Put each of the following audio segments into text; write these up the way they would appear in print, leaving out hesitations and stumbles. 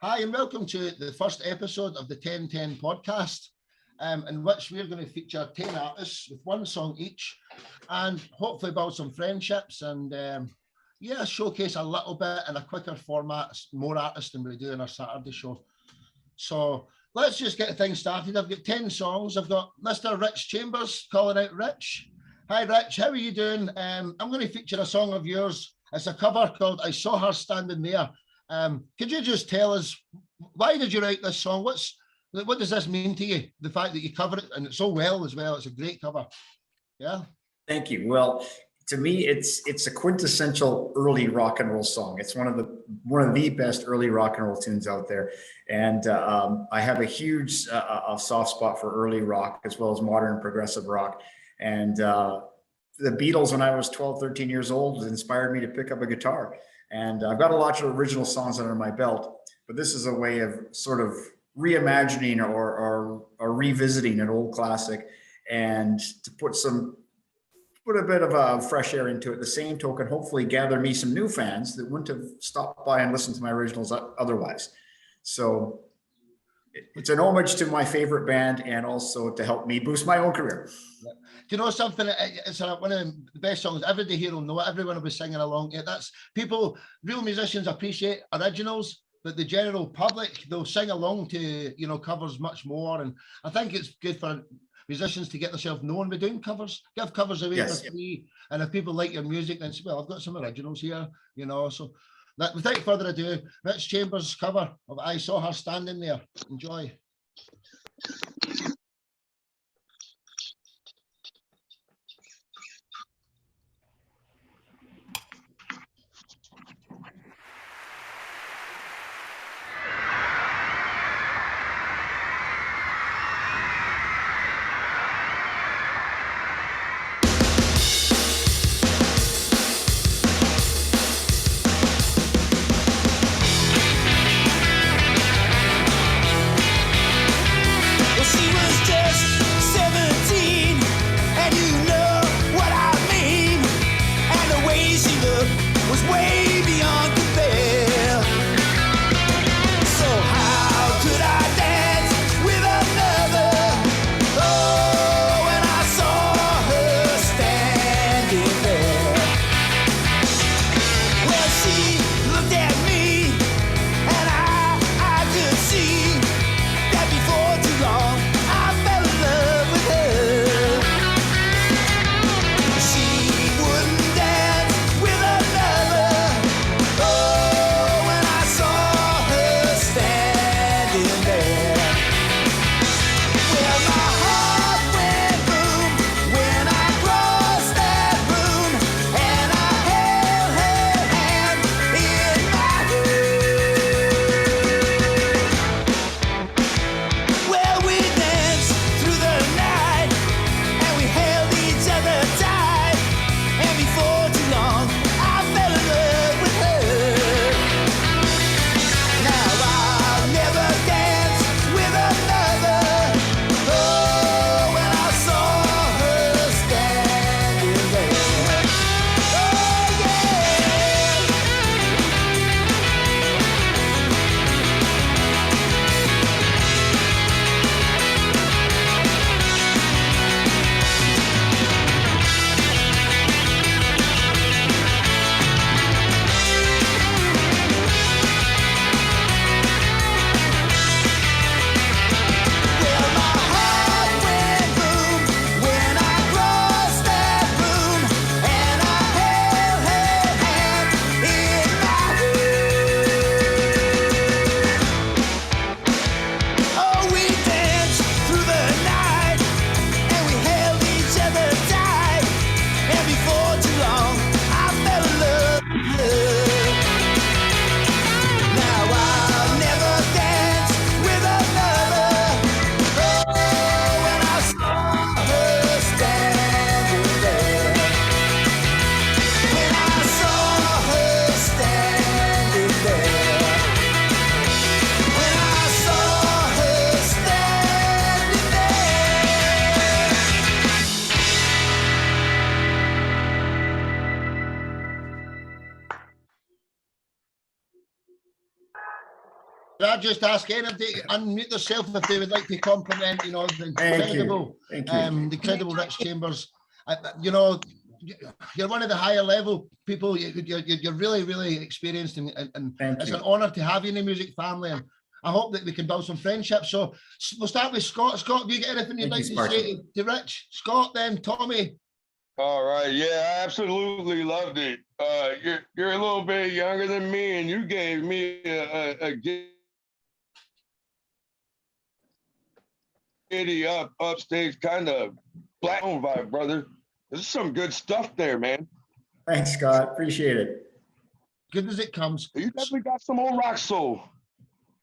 Hi, and welcome to the first episode of the 1010 podcast, in which we're going to feature 10 artists with one song each and hopefully build some friendships and showcase a little bit in a quicker format, more artists than we do in our Saturday show. So let's just get things started. I've got 10 songs. I've got Mr. Rich Chambers calling out Rich. Hi, Rich. How are you doing? I'm going to feature a song of yours. It's a cover called I Saw Her Standing There. Could you just tell us, why did you write this song? What does this mean to you? The fact that you cover it and it's so well as well. It's a great cover. Yeah. Thank you. Well, to me, it's a quintessential early rock and roll song. It's one of the best early rock and roll tunes out there. And I have a huge soft spot for early rock as well as modern progressive rock. And the Beatles, when I was 12, 13 years old, inspired me to pick up a guitar. And I've got a lot of original songs under my belt, but this is a way of sort of reimagining or revisiting an old classic and to put a bit of a fresh air into it. The same token, hopefully gather me some new fans that wouldn't have stopped by and listened to my originals otherwise. So it's an homage to my favorite band and also to help me boost my own career. Do you know something? It's one of the best songs. Everybody here will know it. Everyone will be singing along. That's people, real musicians appreciate originals, but the general public, they'll sing along to, covers much more. And I think it's good for musicians to get themselves known by doing covers, give covers away for free. And if people like your music, then say, well, I've got some originals here, So without further ado, Rich Chambers' cover of I Saw Her Standing There. Enjoy. I just ask anybody to unmute themselves if they would like to compliment, you know, the incredible, the incredible Rich Chambers. You know, you're one of the higher level people. You're really, really experienced, and it's an honour to have you in the music family. And I hope that we can build some friendships. So we'll start with Scott. Scott, have you got anything you'd like to say to Rich? Scott, then Tommy. All right, yeah, I absolutely loved it. You're a little bit younger than me, and you gave me a giddy up upstage kind of black vibe, brother. There's some good stuff there, man. Thanks, Scott. Appreciate it. Good as it comes. You definitely got some old rock soul.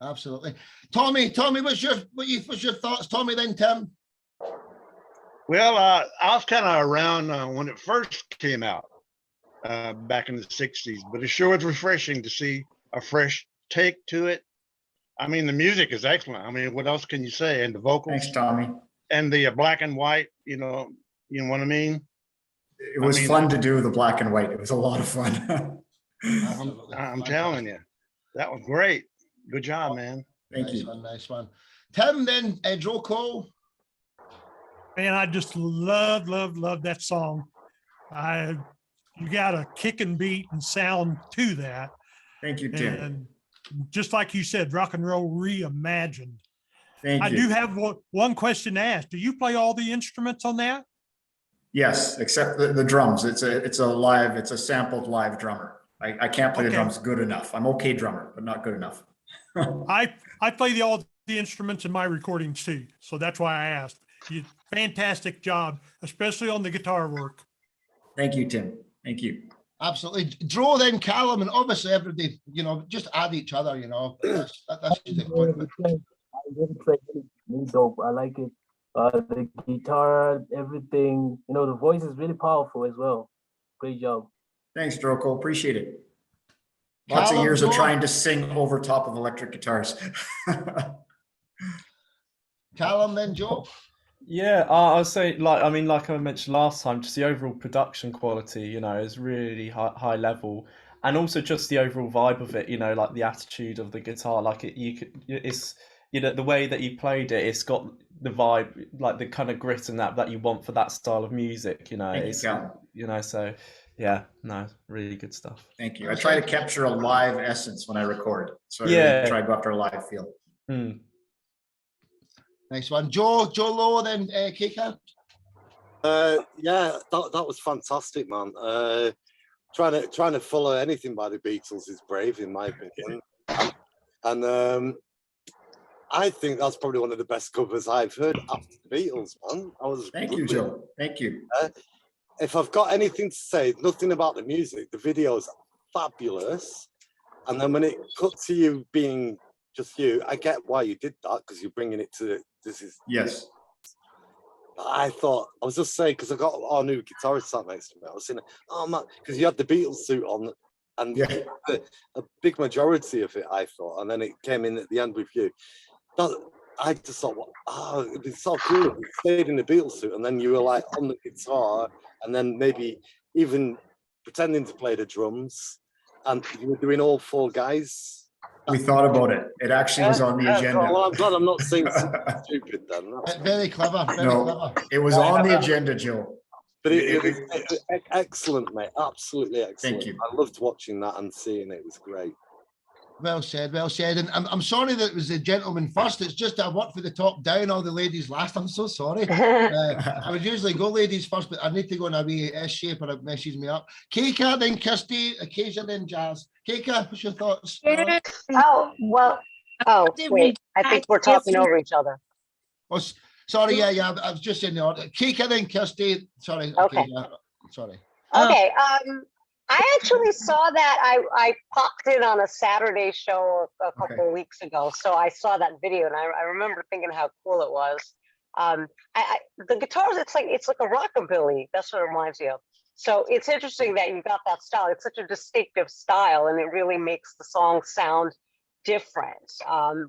Absolutely. Tommy, what's your thoughts? Tommy, then Tim. Well, I was kind of around when it first came out back in the 60s, but it sure was refreshing to see a fresh take to it. I mean, the music is excellent. I mean, what else can you say? And the vocals. Thanks, Tommy. And the black and white, you know what I mean? It was fun to do the black and white. It was a lot of fun. I'm telling you, that was great. Good job, man. Thank you. Nice one. Tim, then Joe Cole. Man, I just love that song. You got a kick and beat and sound to that. Thank you, Tim. And just like you said, rock and roll reimagined. Thank you. I do have one question to ask. Do you play all the instruments on that? Yes, except the drums. It's a sampled live drummer. I can't play the drums good enough. I'm okay drummer, but not good enough. I play all the instruments in my recordings too, so that's why I asked. Fantastic job, especially on the guitar work. Thank you, Tim. Thank you. Absolutely. Drew, then Callum, and obviously everybody, you know, just add each other, you know. That's the point. Really dope. I like it. The guitar, everything, you know, the voice is really powerful as well. Great job. Thanks, Droko. Appreciate it. Lots of years of trying to sing over top of electric guitars. Callum, then Joe. Yeah, I'll say, like I mentioned last time, just the overall production quality, you know, is really high level, and also just the overall vibe of it, you know, like the attitude of the guitar, like it's you know, the way that you played it, it's got the vibe, like the kind of grit and that you want for that style of music, you know. You know, so yeah, no, really good stuff. Thank you. I try to capture a live essence when I record, so I try to go after a live feel. Nice one. Joe Lowe, then Kika. Yeah, that was fantastic, man. Trying to follow anything by the Beatles is brave, in my opinion. And I think that's probably one of the best covers I've heard after the Beatles, man. Thank you, Joe. Thank you. If I've got anything to say, nothing about the music. The video's fabulous. And then when it cut to you being just you, I get why you did that, because you're bringing it to this is. Yes. I was just saying, because I got our new guitarist sat next to me. I was saying, oh man, because you had the Beatles suit on, and a big majority of it, I thought, and then it came in at the end with you. I just thought, it'd be so cool if you stayed in the Beatles suit, and then you were like on the guitar, and then maybe even pretending to play the drums, and you were doing all four guys. We thought about it. It actually was on the agenda. Well, I'm glad I'm not saying something stupid then. Very clever. Very clever. It was on the agenda, Joe. But it was excellent, mate. Absolutely excellent. Thank you. I loved watching that and seeing it. It was great. Well said, well said. And I'm sorry that it was the gentleman first. It's just I work for the top down, all the ladies last. I'm so sorry. I would usually go ladies first, but I need to go in a wee S shape or it messes me up. Keika, then Kirsty, occasion then Jazz. Keika, what's your thoughts? Wait, I think we're talking over each other. Oh, sorry, yeah, I was just in the order. Keika, then Kirsty. Sorry. Okay. Sorry. Okay. I actually saw that. I popped in on a Saturday show a couple of weeks ago, so I saw that video, and I remember thinking how cool it was. The guitars, it's like a rockabilly. That's what it reminds me of. So it's interesting that you got that style. It's such a distinctive style, and it really makes the song sound different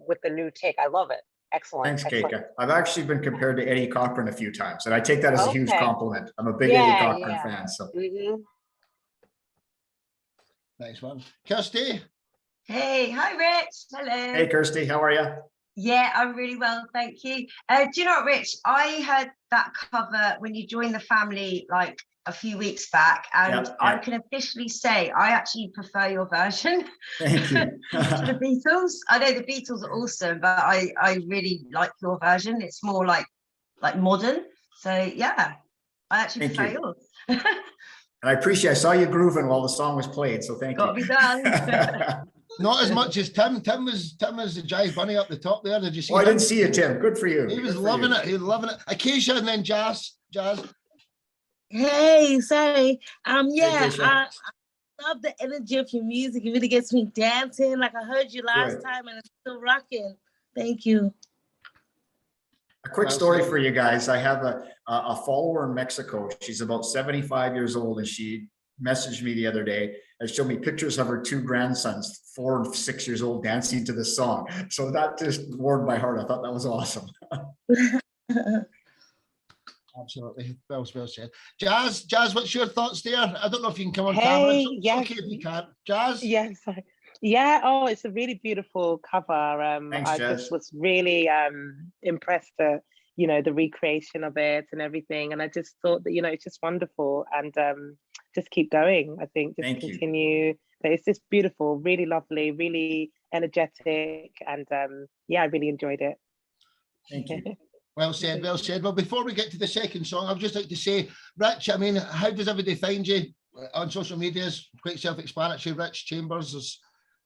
with the new take. I love it. Excellent. Thanks, excellent. Keika. I've actually been compared to Eddie Cochran a few times, and I take that as a huge compliment. I'm a big Eddie Cochran fan. So. Nice one. Kirsty? Hey, hi, Rich. Hello. Hey, Kirsty, how are you? Yeah, I'm really well, thank you. Do you know what, Rich? I heard that cover when you joined the family like a few weeks back, and I can officially say I actually prefer your version Thank you. to the Beatles. I know the Beatles are awesome, but I really like your version. It's more like modern. So yeah, I actually Thank prefer you. yours. And I appreciate, I saw you grooving while the song was played, so thank Got to you. be done. Not as much as Tim. Tim was the jive bunny up the top there. Did you see? Oh, I him? didn't see you, Tim. Good for you. He was Good for loving you. it. He was loving it. Acacia and then Jazz. Hey, sorry. Yeah, Keisha. I love the energy of your music. It really gets me dancing. Like I heard you last Good. time, and it's still rocking. Thank you. A quick story for you guys. I have a follower in Mexico. She's about 75 years old, and she messaged me the other day and showed me pictures of her two grandsons, 4 and 6 years old, dancing to this song. So that just warmed my heart. I thought that was awesome. Absolutely. Well said. Jazz, what's your thoughts there? I don't know if you can come on Hey, camera. It's yes. okay if you can't. Jazz? Yes. Yeah. Oh, it's a really beautiful cover. Thanks, I Jazz. just was really impressed at, the recreation of it and everything. And I just thought that, it's just wonderful. And just keep going. I think just Thank you. continue. But it's just beautiful, really lovely, really energetic. And yeah, I really enjoyed it. Thank you. Well said, well said. Well, before we get to the second song, I'd just like to say, Rich, I mean, how does everybody find you on social medias? Quite self-explanatory, Rich Chambers, is,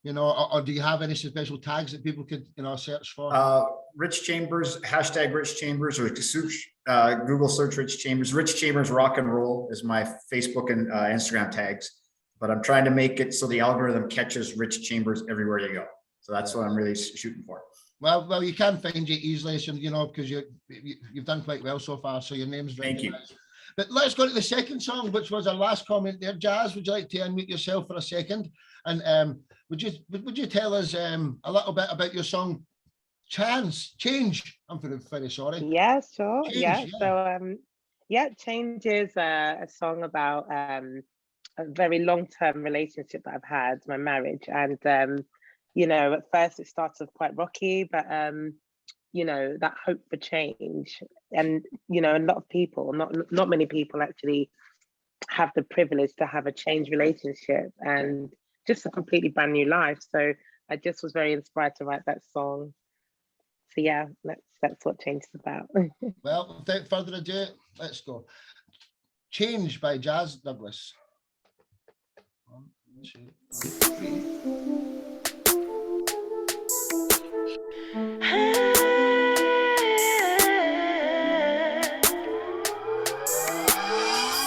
or do you have any special tags that people could, search for? Rich Chambers, hashtag Rich Chambers, or search, Google search Rich Chambers. Rich Chambers Rock and Roll is my Facebook and Instagram tags, but I'm trying to make it so the algorithm catches Rich Chambers everywhere you go. So that's what I'm really shooting for. Well, you can find you easily, so, because you've done quite well so far, so your name's Thank you. recognized. But let's go to the second song, which was our last comment there. Jazz, would you like to unmute yourself for a second? And would you tell us a little bit about your song Change? I'm very sorry. Yeah, sure. Change, Yeah. yeah. So Change is a song about a very long-term relationship that I've had, my marriage. And at first it starts off quite rocky, but that hope for change. And a lot of people, not many people actually have the privilege to have a changed relationship and just a completely brand new life. So I just was very inspired to write that song. So yeah, that's what Change is about. Well, without further ado, let's go. Change by Jazz Douglas. 1, 2, 3.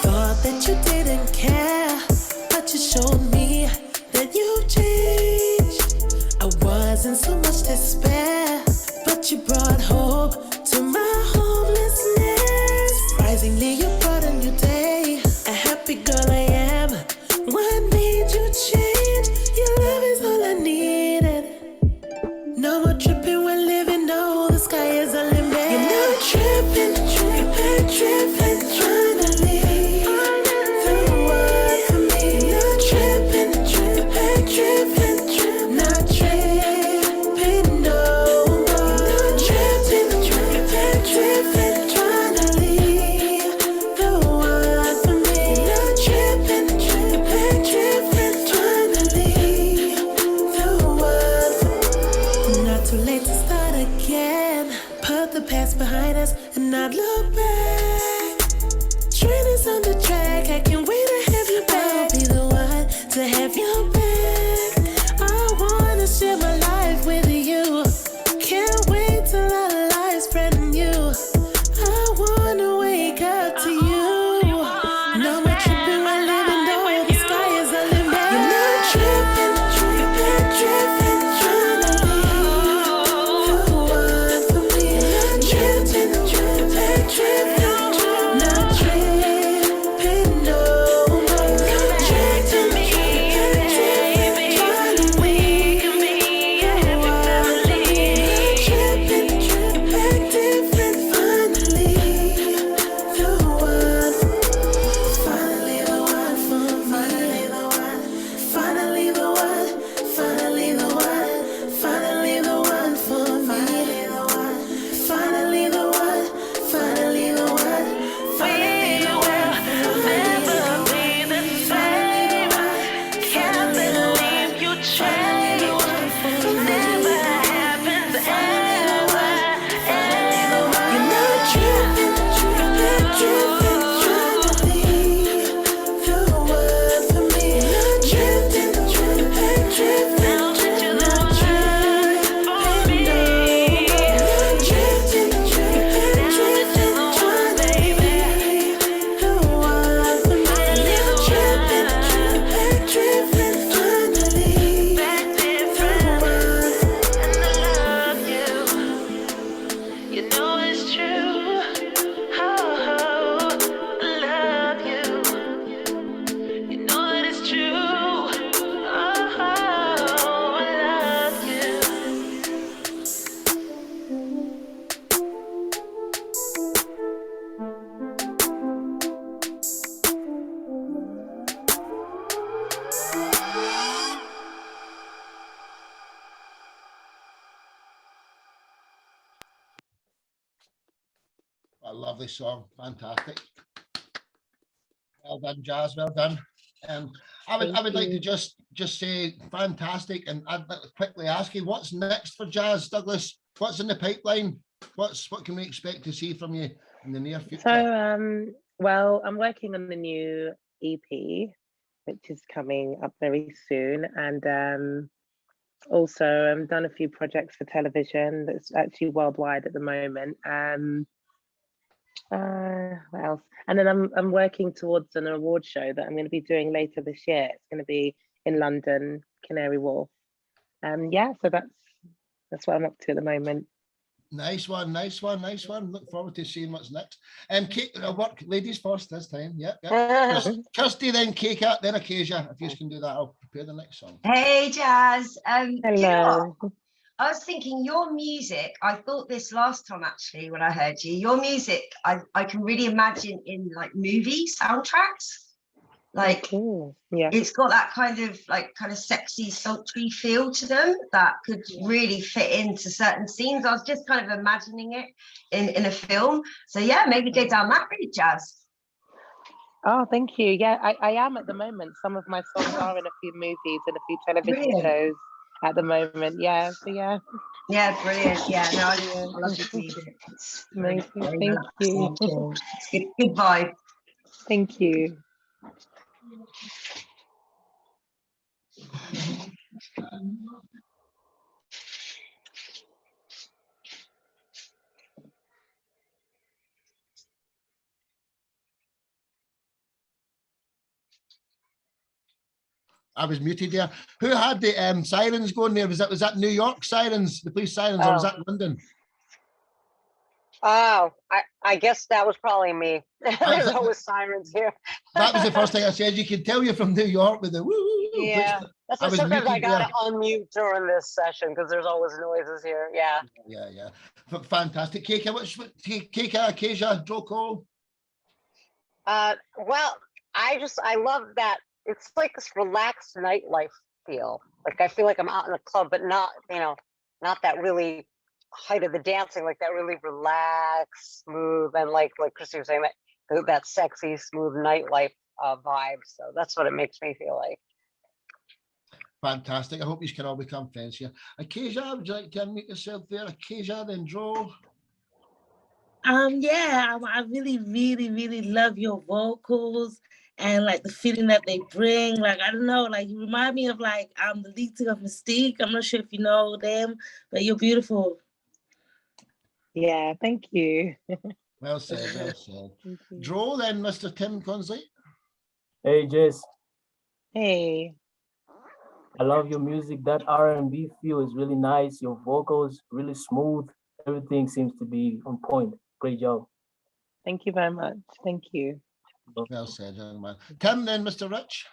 Thought that you didn't care, but you showed me that you changed. I wasn't so much despair, but you brought hope to my homelessness. Surprisingly, you brought a new day. A happy girl I am. What made you change? Your love is all I needed. No more tripping when living, no, the sky is the limit. You're not tripping, trying to leave the world for me. You're not tripping, not tripping no more. You're not tripping, trying to leave the world for me. You're not tripping, trying to leave the world for me. Not too late to start again. Put the past behind us and not look back. Train is on the track. I can't wait to have you back. I'll be the one to have your back. I wanna share my life with you. Can't wait till our lives brand new. I wanna wake up to you. No more tripping while living, no, the sky is the limit. You're not tripping, trying to leave the world for me. You're not tripping, not tripping no more. You're not tripping, A lovely song, fantastic. Well done, Jazz. Well done. I would like to just say fantastic, and I'd like to quickly ask you, what's next for Jazz, Douglas? What in the pipeline? What can we expect to see from you in the near future? So, well, I'm working on the new EP, which is coming up very soon, and also I've done a few projects for television that's actually worldwide at the moment. What else? And then I'm working towards an award show that I'm going to be doing later this year. It's going to be in London, Canary Wharf. Yeah, so that's what I'm up to at the moment. Nice one, nice one, nice one. Look forward to seeing what's next. Kate, I'll work ladies first this time. Yep. Kirsty, then Kika, then Acacia. If you can do that, I'll prepare the next song. Hey, Jazz. Hello. You know what? I was thinking your music, I thought this last time actually when I heard you, your music, I can really imagine in like movie soundtracks. Like yeah, it's got that kind of sexy, sultry feel to them that could really fit into certain scenes. I was just kind of imagining it in a film. So yeah, maybe go down that route, Jazz. Oh, thank you. Yeah, I am at the moment. Some of my songs are in a few movies and a few television shows at the moment. Yeah, so yeah. Yeah, brilliant. Yeah, no, I love your music. Amazing. Thank you. It's good vibe. Thank you. I was muted there. Who had the sirens going there? Was that New York sirens, the police sirens, or was that London? Oh, I guess that was probably me. There's always sirens here. That was the first thing I said. You can tell you're from New York with the woo woo. Yeah, that's why sometimes I gotta unmute during this session because there's always noises here. Yeah. Yeah. Fantastic. Kika, Kika, Acacia, Joko? Well, I love that. It's like this relaxed nightlife feel. Like I feel like I'm out in a club, but not that really height of the dancing, like that really relaxed, smooth, and like Christy was saying, that sexy, smooth nightlife vibe. So that's what it makes me feel like. Fantastic. I hope you can all become friends here. Acacia, would you like to unmute yourself there? Acacia, then Joe. Yeah, I really, really, really love your vocals and like the feeling that they bring. Like, I don't know, like you remind me of like the lead singer of Mystique. I'm not sure if you know them, but you're beautiful. Yeah, thank you. Well said, well said. Joe, then Mr. Tim Consley. Hey, Jess. Hey. I love your music. That R&B feel is really nice. Your vocals really smooth. Everything seems to be on point. Great job. Thank you very much. Thank you. Well said, young man. Tim, then Mr. Rich.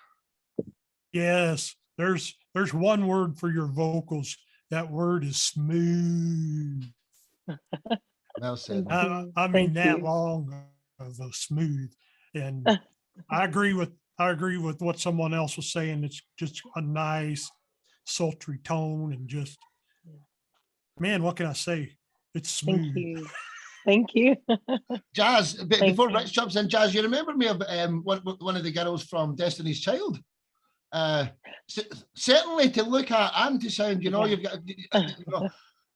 Yes, there's one word for your vocals. That word is smooth. Well said. I mean that long of a smooth, and I agree with what someone else was saying. It's just a nice, sultry tone, and just, man, what can I say? It's smooth. Thank you. Jazz, before Rich jumps in, Jazz, you remember me of one of the girls from Destiny's Child? Certainly to look at and to sound, you've got,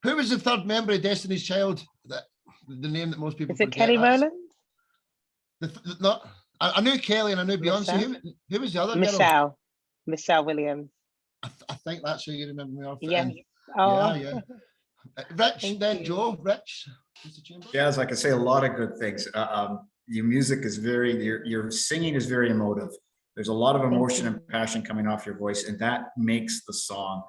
who was the third member of Destiny's Child? The name that most people forget. Is it Kelly Rowland? No, I knew Kelly and I knew Beyonce. Who was the other girl? Michelle Williams. I think that's who you remember me of. Yeah. Yeah. Rich, then Joe. Rich. Yeah, as I can say a lot of good things. Your music is your singing is very emotive. There's a lot of emotion and passion coming off your voice, and that makes the song.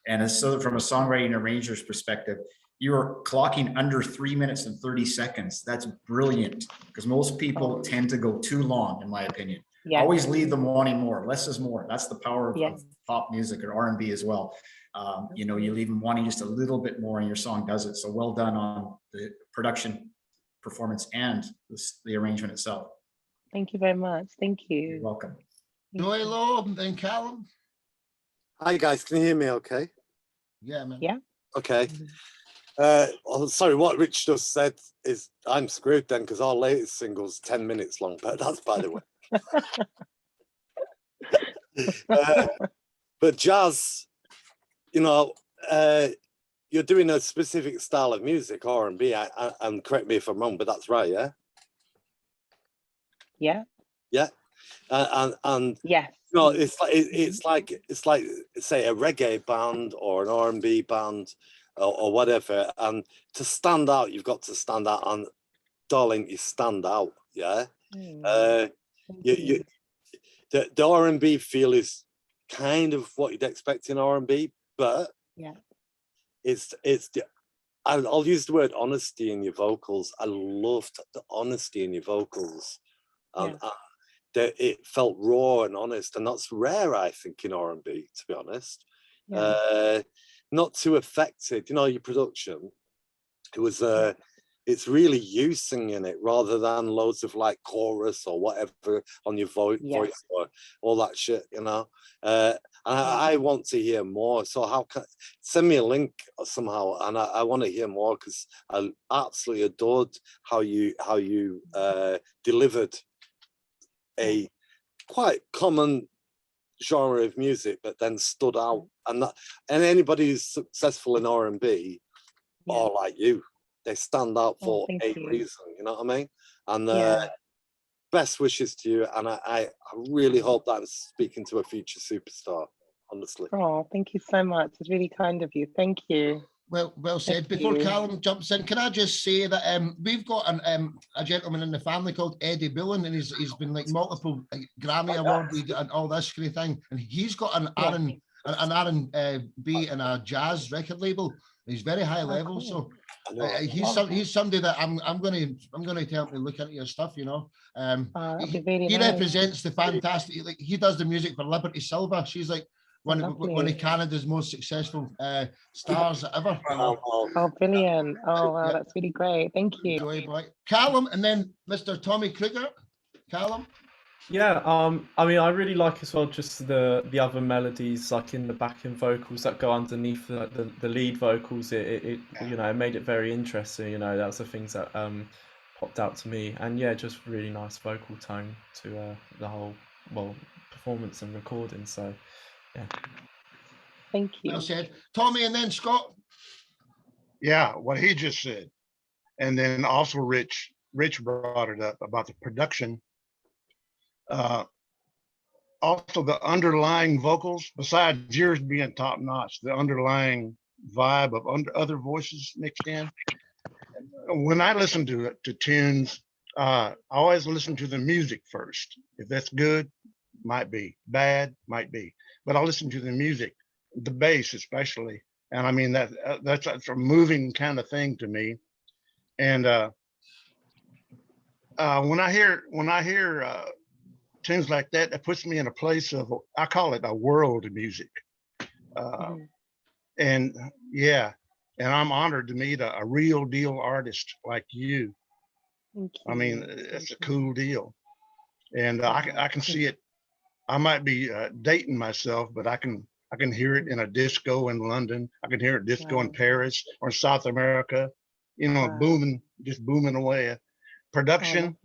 And so from a songwriting and arranger's perspective, you're clocking under 3 minutes and 30 seconds. That's brilliant, because most people tend to go too long, in my opinion. Yeah. Always leave them wanting more. Less is more. That's the power of pop music or R&B as well. You leave them wanting just a little bit more, and your song does it. So well done on the production, performance, and the arrangement itself. Thank you very much. Thank you. You're welcome. Joy Lowe and Callum. Hi guys, can you hear me okay? Yeah, man. Yeah. Okay. Oh, sorry, what Rich just said is I'm screwed then because our latest single's 10 minutes long, but that's by the way. But jazz, you know, you're doing a specific style of music, R&B, and correct me if I'm wrong, but that's right, yeah? Yeah. Yeah. And yes. You know, it's like say a reggae band or an R&B band or whatever, and to stand out, you've got to stand out, and darling, you stand out, yeah. The R&B feel is kind of what you'd expect in R&B, but yeah, it's the I'll use the word honesty in your vocals. I loved the honesty in your vocals, and that it felt raw and honest, and that's rare, I think, in R&B, to be honest. Not too affected, you know, your production. It was it's really you singing it rather than loads of like chorus or whatever on your voice or all that shit, you know. And I want to hear more. So how can send me a link somehow, and I want to hear more because I absolutely adored how you delivered a quite common genre of music, but then stood out. And anybody who's successful in R&B are like you. They stand out for a reason, you know what I mean? And best wishes to you. And I really hope that I'm speaking to a future superstar, honestly. Oh, thank you so much. It's really kind of you. Thank you. Well said. Before Callum jumps in, can I just say that we've got a gentleman in the family called Eddie Bullen, and he's been like multiple Grammy awarded and all this kind of thing. And he's got an R&B and a jazz record label. He's very high level, so he's somebody that I'm going to tell him to look into your stuff. You know, he represents the fantastic. Like he does the music for Liberty Silva. She's like one of Canada's most successful stars ever. Oh, brilliant! Oh, wow, that's really great. Thank you, Callum, and then Mr. Tommy Kruger. Callum. Yeah, I mean, I really like as well just the other melodies like in the backing vocals that go underneath the lead vocals. It you know, it made it very interesting. You know, that's the things that popped out to me, and yeah, just really nice vocal tone to the whole performance and recording. So yeah, thank you. Well said, Tommy, and then Scott. Yeah, what he just said, and then also Rich brought it up about the production. Also the underlying vocals, besides yours being top notch, the underlying vibe of other voices mixed in. When I listen to tunes, I always listen to the music first. If that's good, might be. Bad, might be. But I'll listen to the music, the bass especially. And I mean, that's a moving kind of thing to me. And when I hear tunes like that, that puts me in a place of, I call it a world of music. And yeah, and I'm honored to meet a real deal artist like you. Thank you. I mean, it's a cool deal. And I can see it. I might be dating myself, but I can hear it in a disco in London. I can hear it disco in Paris or South America, you know, just booming away. Production.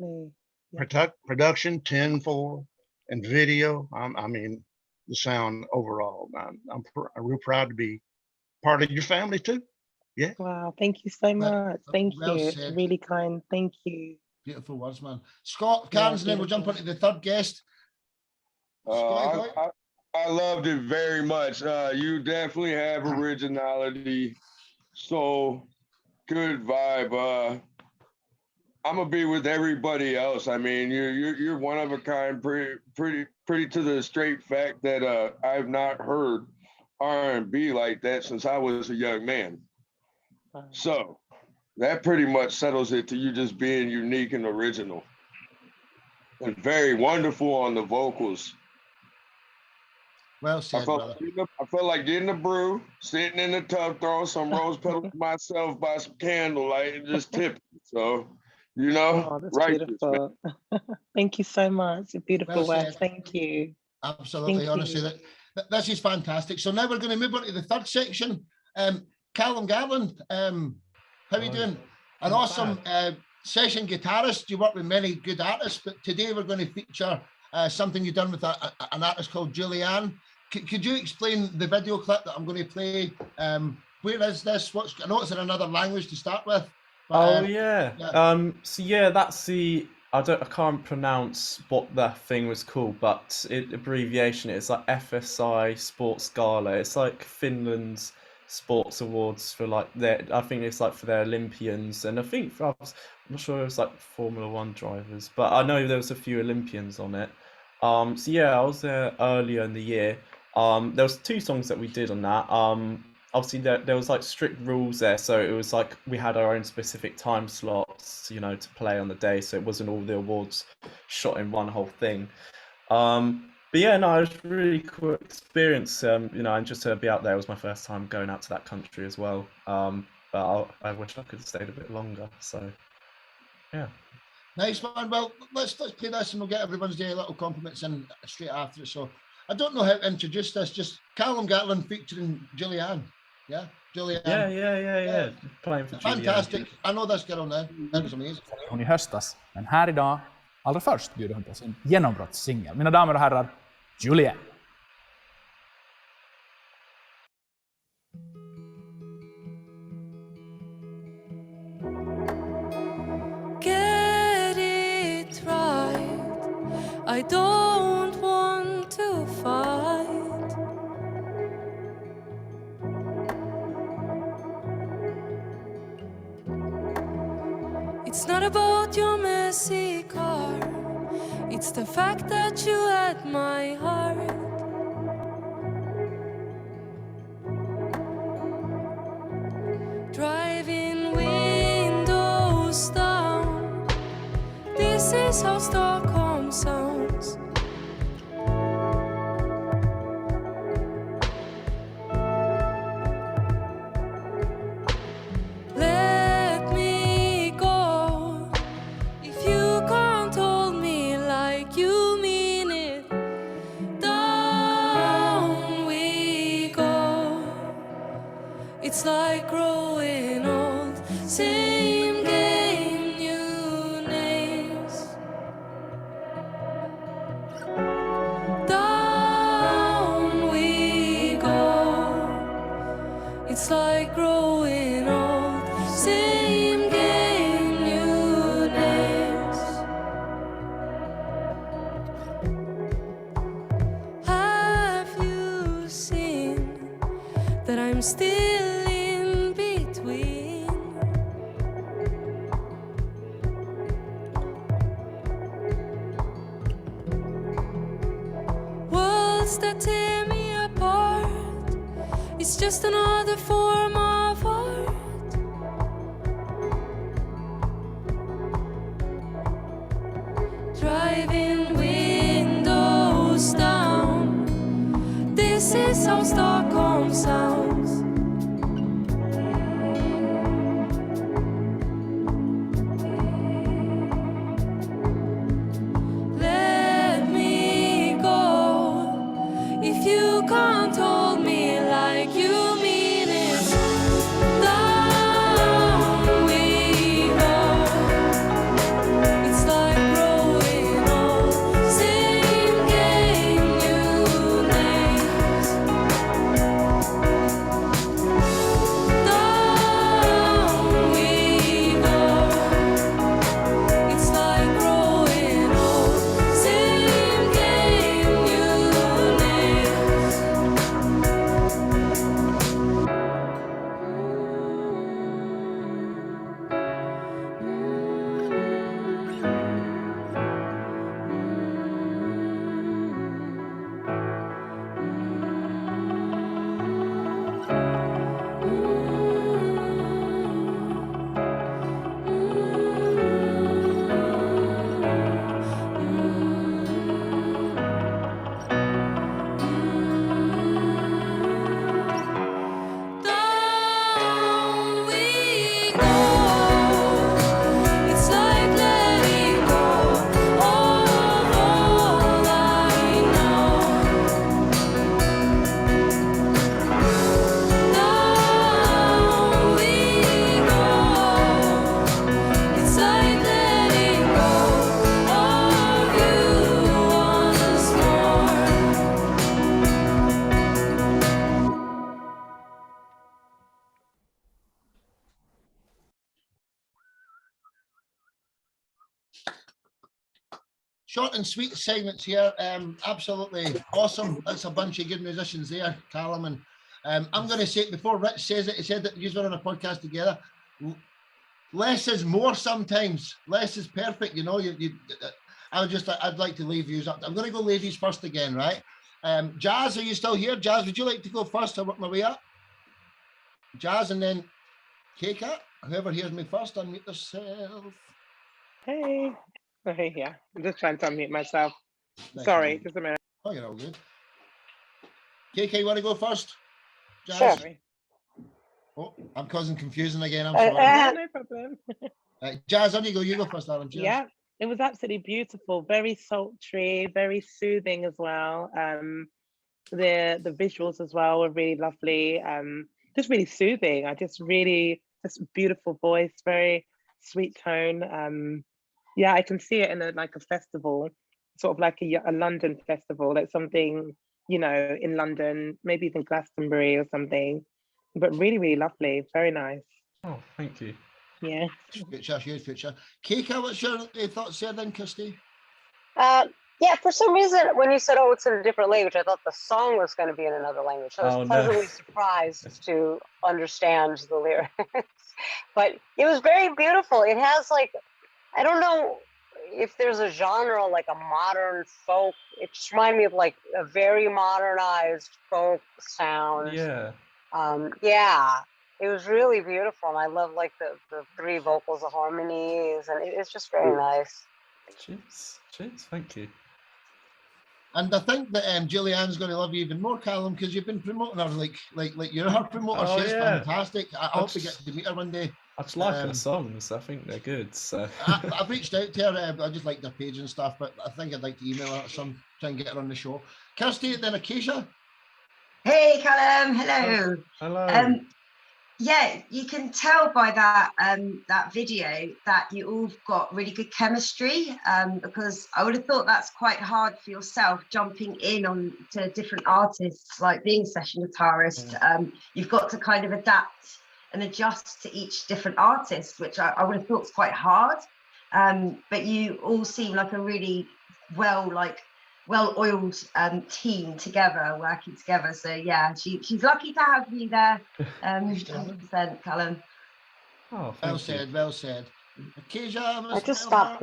Production 10-4 and video. I mean, the sound overall. I'm real proud to be part of your family too. Yeah. Wow. Thank you so much. Thank you. It's Said. really kind. Thank you. Beautiful words, man. Scott Cairns, and then we'll jump on to the third guest. I loved it very much. You definitely have originality. So good vibe. I'm gonna be with everybody else. I mean, you're one of a kind, pretty to the straight fact that I've not heard R&B like that since I was a young man. So that pretty much settles it to you just being unique and original, and very wonderful on the vocals. Well said, brother. I felt like getting a brew, sitting in the tub, throwing some rose petals myself by some candlelight, and just tipping. So. You know, that's beautiful. Thank you so much. Beautiful words. Thank you. Absolutely. Honestly, this is fantastic. So now we're going to move on to the third section. Callum Garland, How you doing? An awesome session guitarist. You work with many good artists, but today we're going to feature something you've done with an artist called Julianne. Could you explain the video clip that I'm going to play? Where is this? I know it's in another language to start with. But, So yeah, that's the I can't pronounce what that thing was called, but abbreviation is like FSI Sports Gala. It's like Finland's sports awards for like I think it's like for their Olympians, and I think I'm not sure it was like Formula One drivers, but I know there was a few Olympians on it. So yeah, I was there earlier in the year. There was 2 songs that we did on that. Obviously there was like strict rules there, so it was like we had our own specific time slots, you know, to play on the day, so it wasn't all the awards shot in one whole thing. But yeah, no, it was a really cool experience, you know, and just to be out there, it was my first time going out to that country as well. But I wish I could have stayed a bit longer, so yeah. Nice one. Well, let's play this and we'll get everyone's little compliments in straight after it. So I don't know how to introduce this, just Callum Gatlin featuring Julianne. Yeah, Julianne. Yeah. Playing for Fantastic. Julianne. I know this girl now. That was amazing. Hon i höstas, men här idag, allra först bjuder hon på sin genombrottssingel. Mina damer och herrar, Julianne. Get it right. I don't want to fight. It's not about your messy car. It's the fact that you had my heart. Driving windows down. This is how Stockholm sounds. Let me go. If you can't hold me like you mean it, down we go. It's like growing old. Same game, new names. Down we go. It's like growing old. Same game, new names. Have you seen that I'm still in between? Worlds that tear me apart. It's just another form of art. Driving windows down. This is how Stockholm sounds. Let me go. If you can't hold me like you mean it, down we go. It's like growing old. Same game, new names. short and sweet segments here. Absolutely awesome. That's a bunch of good musicians there, Callum. And I'm going to say, before Rich says it, he said that you were on a podcast together. Less is more sometimes. Less is perfect. You know, I'd like to leave you up. I'm going to go ladies first again, right? Jazz, are you still here? Jazz, would you like to go first? I'll work my way up. Jazz, and then K-Cat. Whoever hears me first, unmute yourself. Hey. Okay, yeah. I'm just trying to unmute myself. Nice. Sorry, just a minute. Oh, you're all good. KK, you want to go first? Jazz? Sure. Oh, I'm causing confusion again. I'm sorry. No problem. Jazz, on you go. You go first, Adam. Cheers. Yeah, it was absolutely beautiful. Very sultry, very soothing as well. The visuals as well were really lovely. Just really soothing. Just beautiful voice, very sweet tone. Yeah, I can see it in like a festival, sort of like a London festival. Like something, you know, in London, maybe even Glastonbury or something. But really, really lovely. Very nice. Oh, thank you. Yeah. Huge picture. Kika, what's your thoughts there then, Kirsty? Yeah, for some reason, when you said, oh, it's in a different language, I thought the song was going to be in another language. I was pleasantly surprised to understand the lyrics. But it was very beautiful. It has like, I don't know if there's a genre like a modern folk. It just reminded me of like a very modernized folk sound. Yeah. Yeah, it was really beautiful. And I love like the three vocals, the harmonies, and it's just very nice. Cheers, thank you. And I think that Julianne's going to love you even more, Callum, because you've been promoting her like you're her promoter. Oh, She's yeah. fantastic. I hope we get to meet her one day. I just like her songs. I think they're good. So I've reached out to her. I just like their page and stuff, but I think I'd like to email her some, try and get her on the show. Kirsty, then Acacia. Hey, Callum. Hello. Hello. Yeah, you can tell by that that video that you all got really good chemistry, because I would have thought that's quite hard for yourself, jumping in on to different artists, like being a session guitarist. Yeah. You've got to kind of adapt and adjust to each different artist, which I would have thought is quite hard. But you all seem like a really well-oiled team together, working together. So yeah, she's lucky to have you there. 100%, Callum. Oh, well said, well said. Acacia, I just stopped.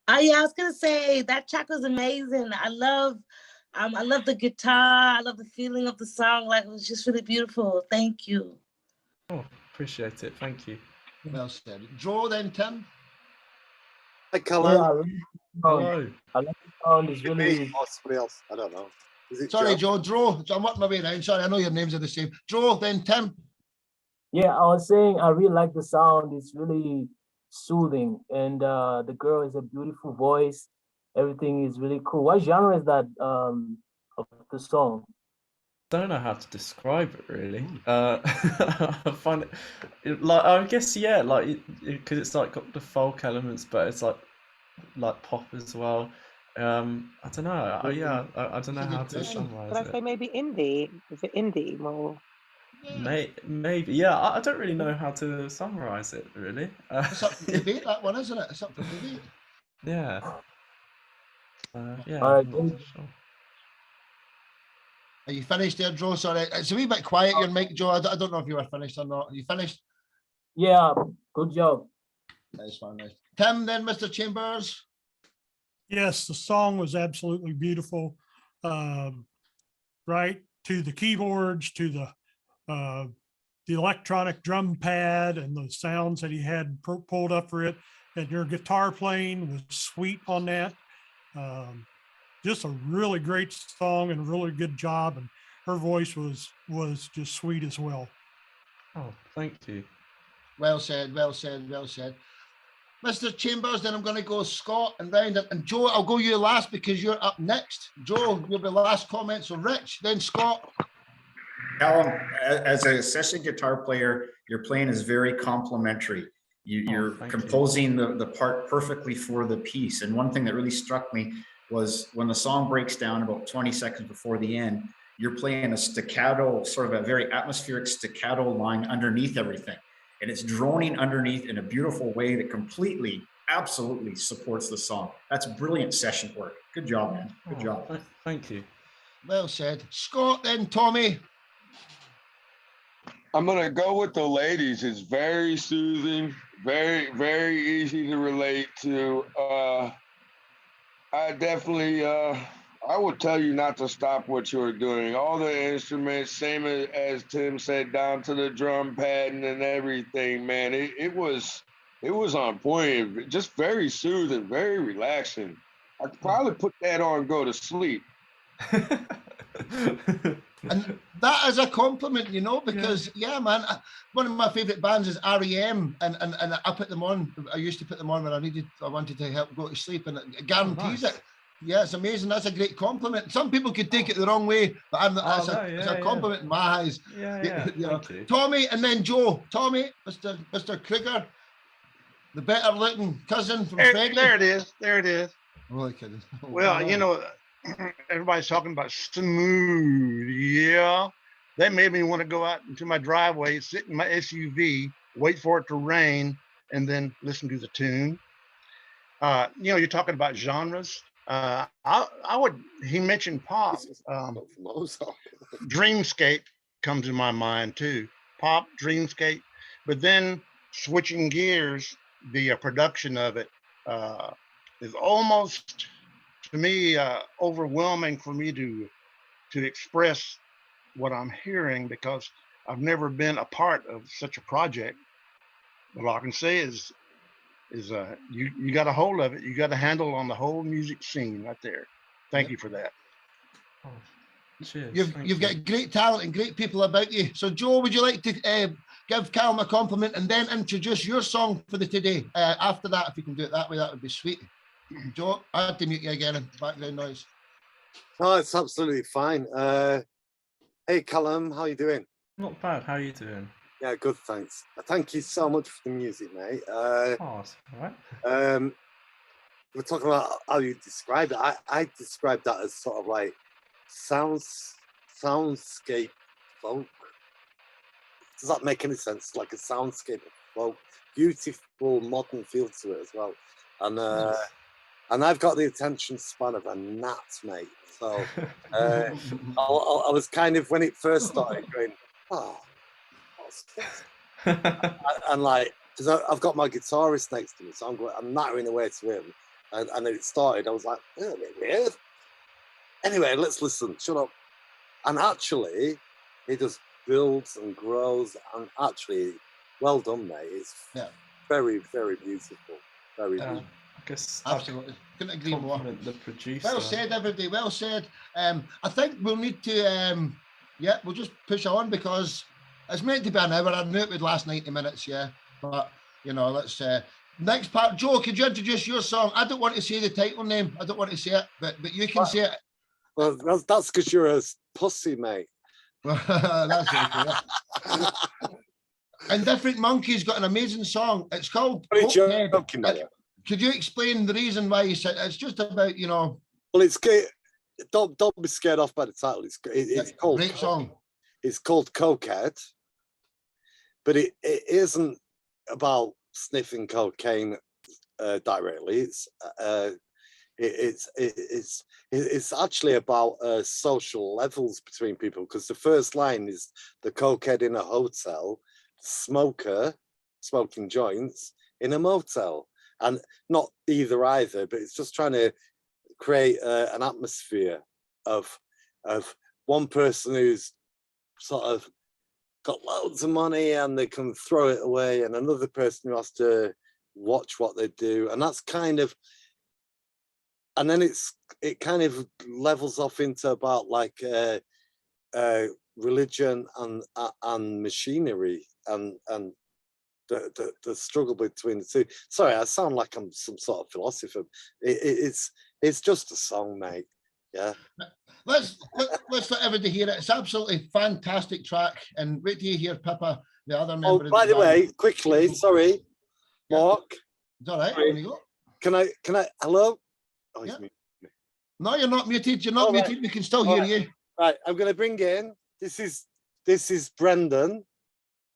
Yeah, I was gonna say that track was amazing. I love the guitar. I love the feeling of the song. Like, it was just really beautiful. Thank you. Oh, appreciate it. Thank you. Well said. Draw then, Tim. Hi, Callum. Hello. I like the sound. It's Me really. or somebody else? I don't know. Is it Sorry, Joe? Joe. Draw. I'm working my way around. Sorry, I know your names are the same. Draw then, Tim. Yeah, I was saying I really like the sound. It's really soothing, and the girl has a beautiful voice. Everything is really cool. What genre is that of the song? Don't know how to describe it really. I find it like, I guess, yeah, like because it's like got the folk elements, but it's like pop as well. I don't know. I don't know how to summarize Could I say it. maybe indie? Is it indie more? Maybe, yeah. I don't really know how to summarize it really. It's up for debate, that one, isn't it? It's up for debate. Yeah. Yeah. All right, I'm not sure. Are you finished there, Joe? Sorry, it's a wee bit quiet, your mic, Joe. I don't know if you were finished or not. Are you finished? Yeah, good job. Nice one, nice. Tim, then, Mr. Chambers. Yes, the song was absolutely beautiful. Right to the keyboards, to the electronic drum pad and the sounds that he had pulled up for it. And your guitar playing was sweet on that. Just a really great song and a really good job. And her voice was just sweet as well. Oh, thank you. Well said, well said, well said. Mr. Chambers, then I'm going to go Scott and round it. And Joe, I'll go you last because you're up next. Joe, you'll be last comment. So Rich, then Scott. Callum, as a session guitar player, your playing is very complimentary. You're composing the part perfectly for the piece. And one thing that really struck me was when the song breaks down about 20 seconds before the end, you're playing a staccato, sort of a very atmospheric staccato line underneath everything. And it's droning underneath in a beautiful way that completely absolutely supports the song. That's brilliant session work. Good job, man. Good job. Thank you. Well said. Scott, then Tommy. I'm gonna go with the ladies. It's very soothing, very, very easy to relate to. I definitely I would tell you not to stop what you're doing. All the instruments, same as Tim said, down to the drum pattern and everything, man. It was on point. Just very soothing, very relaxing. I could probably put that on and go to sleep. And that is a compliment, you know, because yeah, man, one of my favorite bands is REM, and I put them on. I used to put them on when I wanted to help go to sleep, and it guarantees it. Yeah, it's amazing. That's a great compliment. Some people could take it the wrong way, but it's a compliment in my eyes. Yeah. You know. Thank you. Tommy, and then Joe. Tommy, Mr. Krieger, the better looking cousin from Freddie. There it is. There it is. Oh, kidding. Well, you know, everybody's talking about smooth. Yeah, that made me want to go out into my driveway, sit in my SUV, wait for it to rain, and then listen to the tune. You know, you're talking about genres. He mentioned pop. Dreamscape comes to my mind too. Pop, Dreamscape, but then switching gears, the production of it is almost, to me, overwhelming for me to express what I'm hearing, because I've never been a part of such a project. But all I can say is you got a hold of it. You got a handle on the whole music scene right there. Thank you for that. Oh, cheers. You've got great talent and great people about you. So Joe, would you like to give Callum a compliment and then introduce your song for the today? After that, if you can do it that way, that would be sweet. Joe, I had to mute you again. Background noise. No, it's absolutely fine. Hey Callum, how you doing? Not bad. How are you doing? Yeah, good, thanks. Thank you so much for the music, mate. Oh, that's all right. We're talking about how you describe it. I describe that as sort of like soundscape folk. Does that make any sense? Like a soundscape of folk, beautiful modern feel to it as well. And I've got the attention span of a gnat, mate. So I was kind of, when it first started, going, oh, what's this? and like, because I've got my guitarist next to me, so I'm nattering away to him. And then it started, I was like, oh, a bit weird. Anyway, let's listen. Shut up. And actually, it just builds and grows. And actually, well done, mate. It's very, very beautiful. Very beautiful. I guess Absolutely. Couldn't agree more. The producer. Well said, everybody. Well said. I think we'll need to, we'll just push on because it's meant to be an hour. I knew it would last 90 minutes, but you know, let's next part. Joe, could you introduce your song? I don't want to say the title name. I don't want to say it, but you can say it. Well, that's because you're a pussy, mate. That's okay. And Different Monkey's got an amazing song. It's called Cokehead. Could you explain the reason why you said it's just about, you know? Well, it's good. Don't be scared off by the title. It's called great song. It's called Cokehead, but it isn't about sniffing cocaine directly. It's actually about social levels between people, because the first line is the cokehead in a hotel, smoker smoking joints in a motel. And not either, but it's just trying to create an atmosphere of one person who's sort of got loads of money and they can throw it away, and another person who has to watch what they do. And that's kind of, and then it kind of levels off into about like religion and machinery and the struggle between the two. Sorry, I sound like I'm some sort of philosopher. It's just a song, mate. Yeah. Let's let everybody hear it. It's absolutely fantastic track. And wait till you hear Pippa, the other member. Oh, by the way, quickly, sorry, Mark. It's all right. There you go. Can I? Hello. Oh, he's muted. No, you're not muted. You're not muted. We can still hear you. Right. I'm going to bring in. This is Brendan.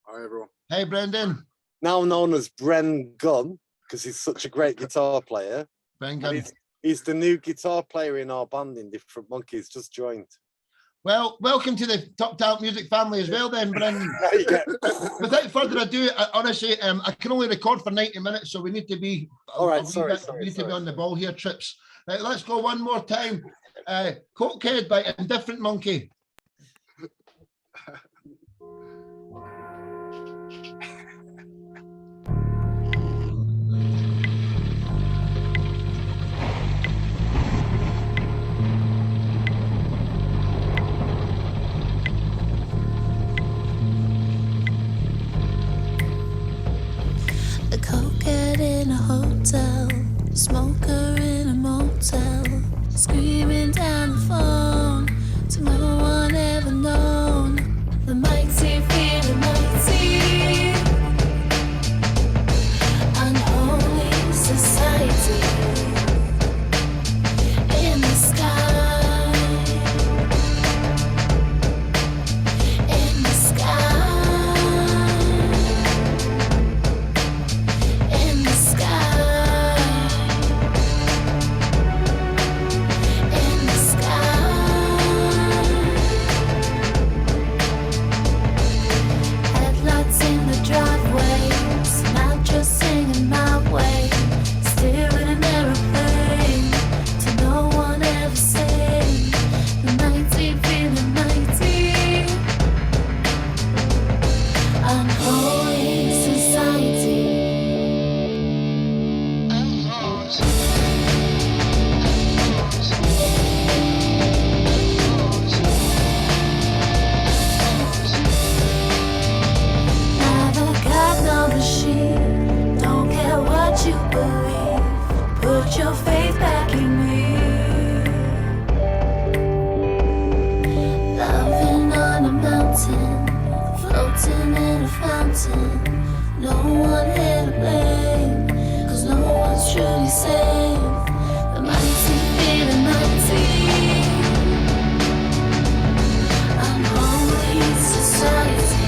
Hi everyone. Hey, Brendan. Now known as Bren Gunn. because he's such a great guitar player. Very And good. he's the new guitar player in our band in Different Monkeys, just joined. Well, welcome to the Top Talent Music family as well then, Brendan. There you go. Without further ado, honestly, I can only record for 90 minutes, so we need to be All right, we need to be on the ball here, Trips. Right, let's go one more time. Cokehead by Indifferent Monkey. A cokehead in a hotel, smoker in a motel, screaming down the phone to no one ever known. The mighty feel the mighty, unholy society in the sky, in the sky. In the sky, in the sky, headlights in the driveways, not just singing my way, steering an aeroplane to no one ever saying the mighty feeling mighty, unholy society. Never got no machine, don't care what you believe, put your faith back in me. Loving on a mountain, floating in a fountain, no one here to blame, 'cause no one's truly safe. The mighty feeling mighty, unholy society.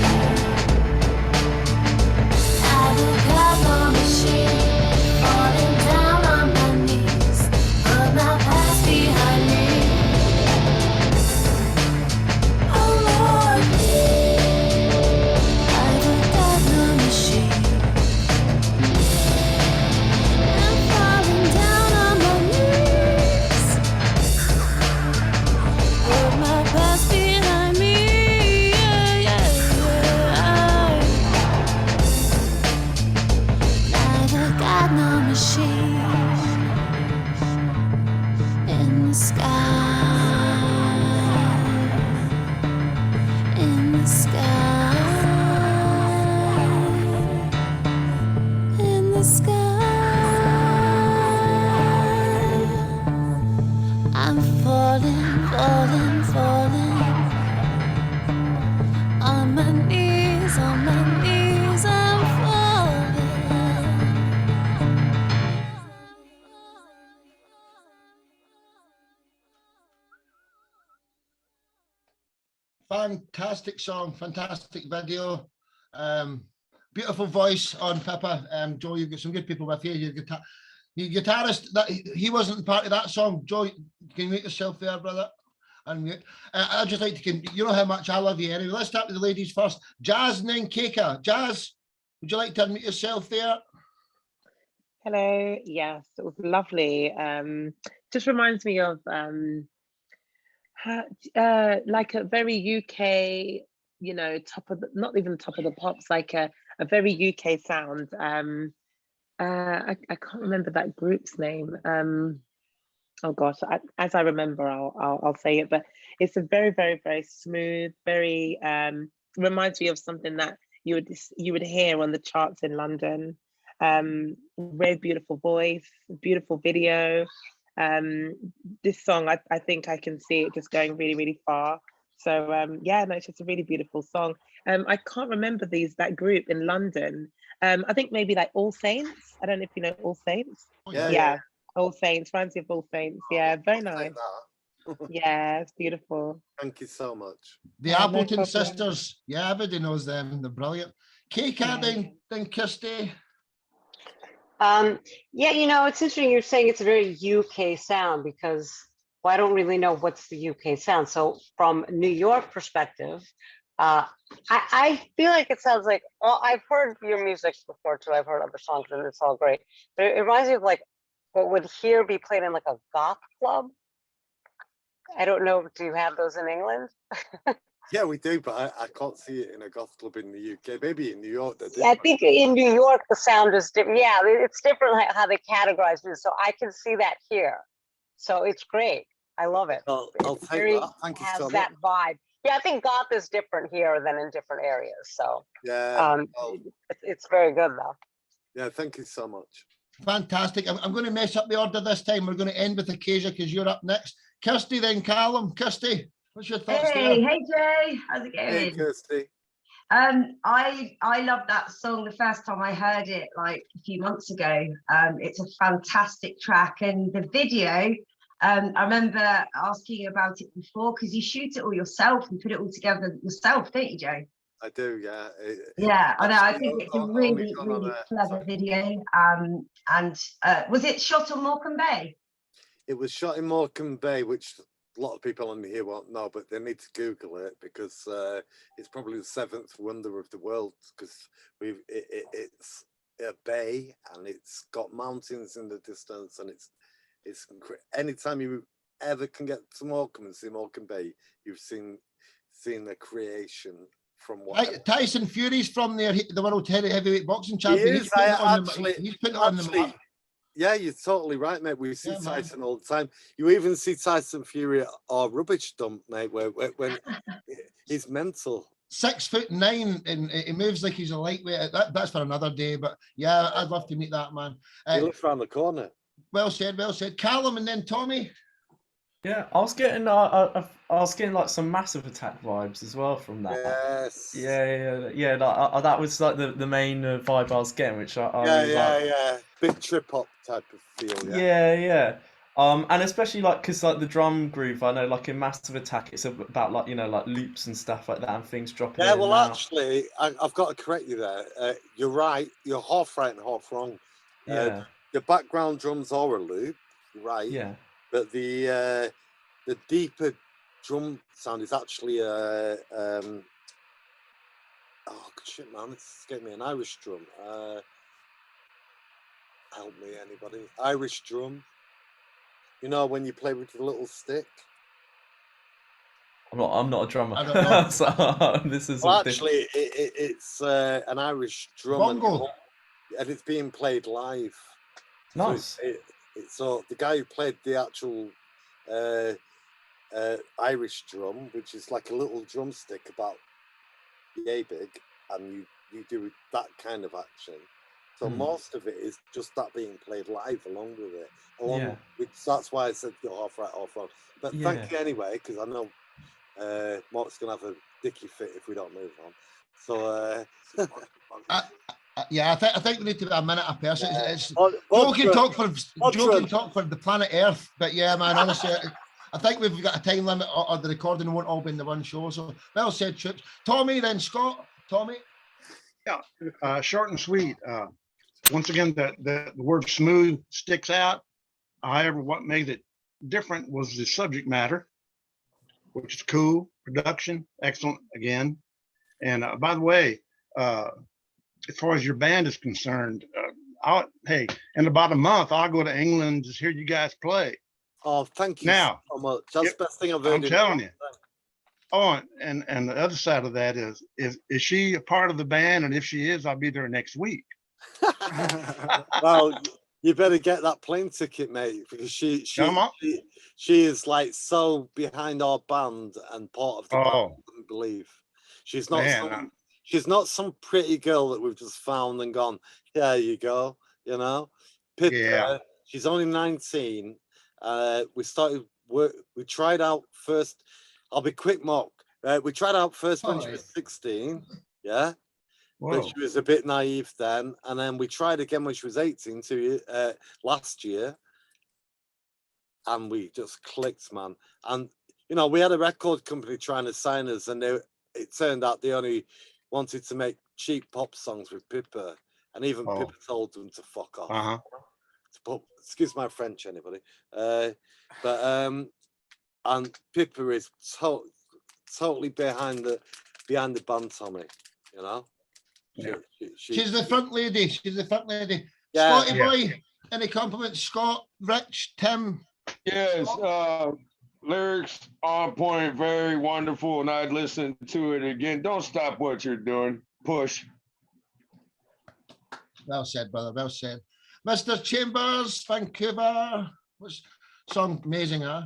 Avocado machine, falling down on my knees, put my past behind me. Oh Lord, avocado machine, I'm falling down on my knees, put my past behind me. Yeah, yeah, yeah. Never got no machine in the sky, in the sky, in the sky. I'm falling, falling, falling on my knees, on my knees, I'm falling. Fantastic song, fantastic video. Beautiful voice on Pippa. Joe, you've got some good people with you. Your guitarist, that he wasn't part of that song. Joe, can you make yourself there, brother? And I'd just like to, you know how much I love you anyway. Let's start with the ladies first. Jazz and then Keika. Jazz, would you like to unmute yourself there? Hello. Yes, it was lovely. Just reminds me of like a very UK, you know, top of the, not even top of the pops, like a very UK sound. I can't remember that group's name. Oh gosh, as I remember, I'll say it. But it's a very, very, very smooth, very reminds me of something that you would hear on the charts in London. Very beautiful voice, beautiful video. This song, I think I can see it just going really, really far. So yeah, no, it's just a really beautiful song. I can't remember that group in London. I think maybe like All Saints. I don't know if you know All Saints. Yeah. All Saints, reminds me of All Saints. Yeah, very nice. Yeah, it's beautiful. Thank you so much. The Appleton sisters. Yeah, everybody knows them. They're brilliant. Keika, then Kirsty. Yeah, it's interesting you're saying it's a very UK sound because well, I don't really know what's the UK sound. So from New York perspective, I feel like it sounds like I've heard your music before too. I've heard other songs and it's all great. But it reminds me of like what would here be played in like a goth club. I don't know. Do you have those in England? Yeah, we do, but I can't see it in a goth club in the UK. Maybe in New York. Yeah, I think in New York the sound is different. Yeah, it's different how they categorize it. So I can see that here. So it's great. I love it. I'll It take that. Thank you has so much. that vibe. Yeah, I think goth is different here than in different areas. So Yeah. it's very good though. Yeah, thank you so much. Fantastic. I'm going to mess up the order this time. We're going to end with Acacia because you're up next. Kirsty, then Callum. Kirsty, what's your thoughts there? Hey Jay, how's it going? Hey, Kirsty. I loved that song the first time I heard it like a few months ago. It's a fantastic track, and the video. I remember asking you about it before because you shoot it all yourself and put it all together yourself, don't you, Joe? I do, yeah. Yeah, I know. I think it's a really, really clever video. And was it shot on Morecambe Bay? It was shot in Morecambe Bay, which a lot of people on here won't know, but they need to Google it because it's probably the seventh wonder of the world because it's a bay and it's got mountains in the distance and it's anytime you ever can get to Morecambe and see Morecambe Bay, you've seen a creation from what Tyson Fury's from there, the world heavyweight boxing champion. He's put it on the map. Yeah, you're totally right, mate. We see Tyson all the time. You even see Tyson Fury or rubbish dump, mate, when he's mental. 6'9" and he moves like he's a lightweight. That's for another day, but yeah, I'd love to meet that man. He lives around the corner. Well said, well said. Callum and then Tommy. Yeah, I was getting like some Massive Attack vibes as well from that. Yes. Yeah. Like that was like the main vibe I was getting, which I really liked. Yeah. Big trip hop type of feel. Yeah. And especially like because like the drum groove, I know like in Massive Attack, it's about like like loops and stuff like that and things dropping. Yeah, well, actually, I've got to correct you there. You're right. You're half right and half wrong. Yeah. The background drums are a loop, right? Yeah. But the deeper drum sound is actually oh shit, man! It's getting me an Irish drum. Help me, anybody? Irish drum. You know when you play with the little stick. I'm not a drummer. I don't know. So this is actually it's an Irish drum and it's being played live. Nice. So the guy who played the actual Irish drum, which is like a little drumstick about yay big, and you do that kind of action. So most of it is just that being played live along with it. That's why I said you're half right, half wrong. But thank you anyway, because I know Mark's gonna have a dicky fit if we don't move on. So yeah, I think we need to be a minute a person. Joe can talk for the planet Earth, but yeah, man, honestly, I think we've got a time limit, or the recording won't all be in the one show. So well said, Chips. Tommy, then Scott. Tommy. Yeah, short and sweet. Once again, the word smooth sticks out. However, what made it different was the subject matter, which is cool. Production, excellent again. And by the way, as far as your band is concerned, hey, in about a month, I'll go to England to hear you guys play. Oh, thank you now, so much. That's the best thing I've heard. I'm telling you. Oh, and the other side of that is she a part of the band? And if she is, I'll be there next week. Well, you better get that plane ticket, mate, because she is like so behind our band and part of the band. I couldn't believe she's not some pretty girl that we've just found and gone, there you go, you know. Pippa, she's only 19. We started work. We tried out first. I'll be quick, Mark. We tried out first when she was 16. Yeah. Whoa. But she was a bit naive then, and then we tried again when she was 18 last year, and we just clicked, man. And you know, we had a record company trying to sign us, and it turned out they only wanted to make cheap pop songs with Pippa, and even Pippa told them to fuck off. Excuse my French, anybody. And Pippa is totally behind the band, Tommy. You know. She's the front lady. She's the front lady. Yeah, Scotty boy, any compliments? Scott, Rich, Tim. Yes, lyrics on point, very wonderful, and I'd listen to it again. Don't stop what you're doing. Push. Well said, brother. Well said. Mr. Chambers, Vancouver. What's song amazing, huh?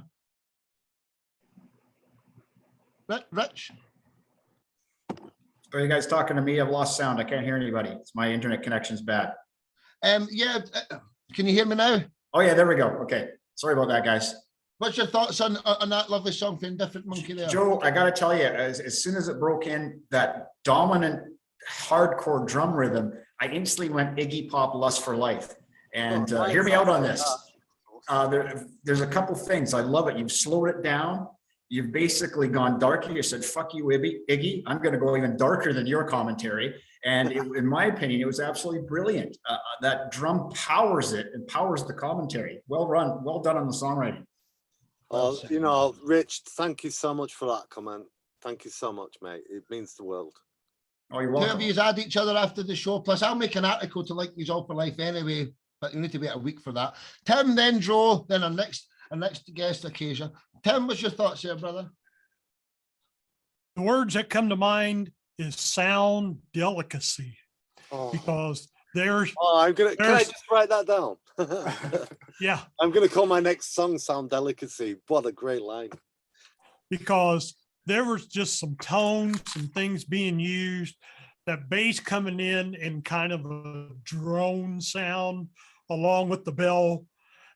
Rich? Are you guys talking to me? I've lost sound. I can't hear anybody. It's my internet connection's bad. Yeah. Can you hear me now? Oh yeah, there we go. Okay. Sorry about that, guys. What's your thoughts on that lovely song from Different Monkey there? Joe, I gotta tell you, as soon as it broke in, that dominant hardcore drum rhythm, I instantly went Iggy Pop, Lust for Life. And hear me out on this. There's a couple things. I love it. You've slowed it down. You've basically gone darker. You said, fuck you, Iggy. I'm going to go even darker than your commentary. And in my opinion, it was absolutely brilliant. That drum powers it and powers the commentary. Well run. Well done on the songwriting. You know, Rich, thank you so much for that comment. Thank you so much, mate. It means the world. Oh, you're welcome. Two of you add each other after the show. Plus, I'll make an article to like these all for life anyway, but you need to wait a week for that. Tim, then Joe, then our next guest occasion. Tim, what's your thoughts here, brother? The words that come to mind is sound delicacy, because there's. Can I just write that down? Yeah. I'm gonna call my next song "Sound Delicacy." What a great line! Because there was just some tones, some things being used, that bass coming in kind of a drone sound along with the bell,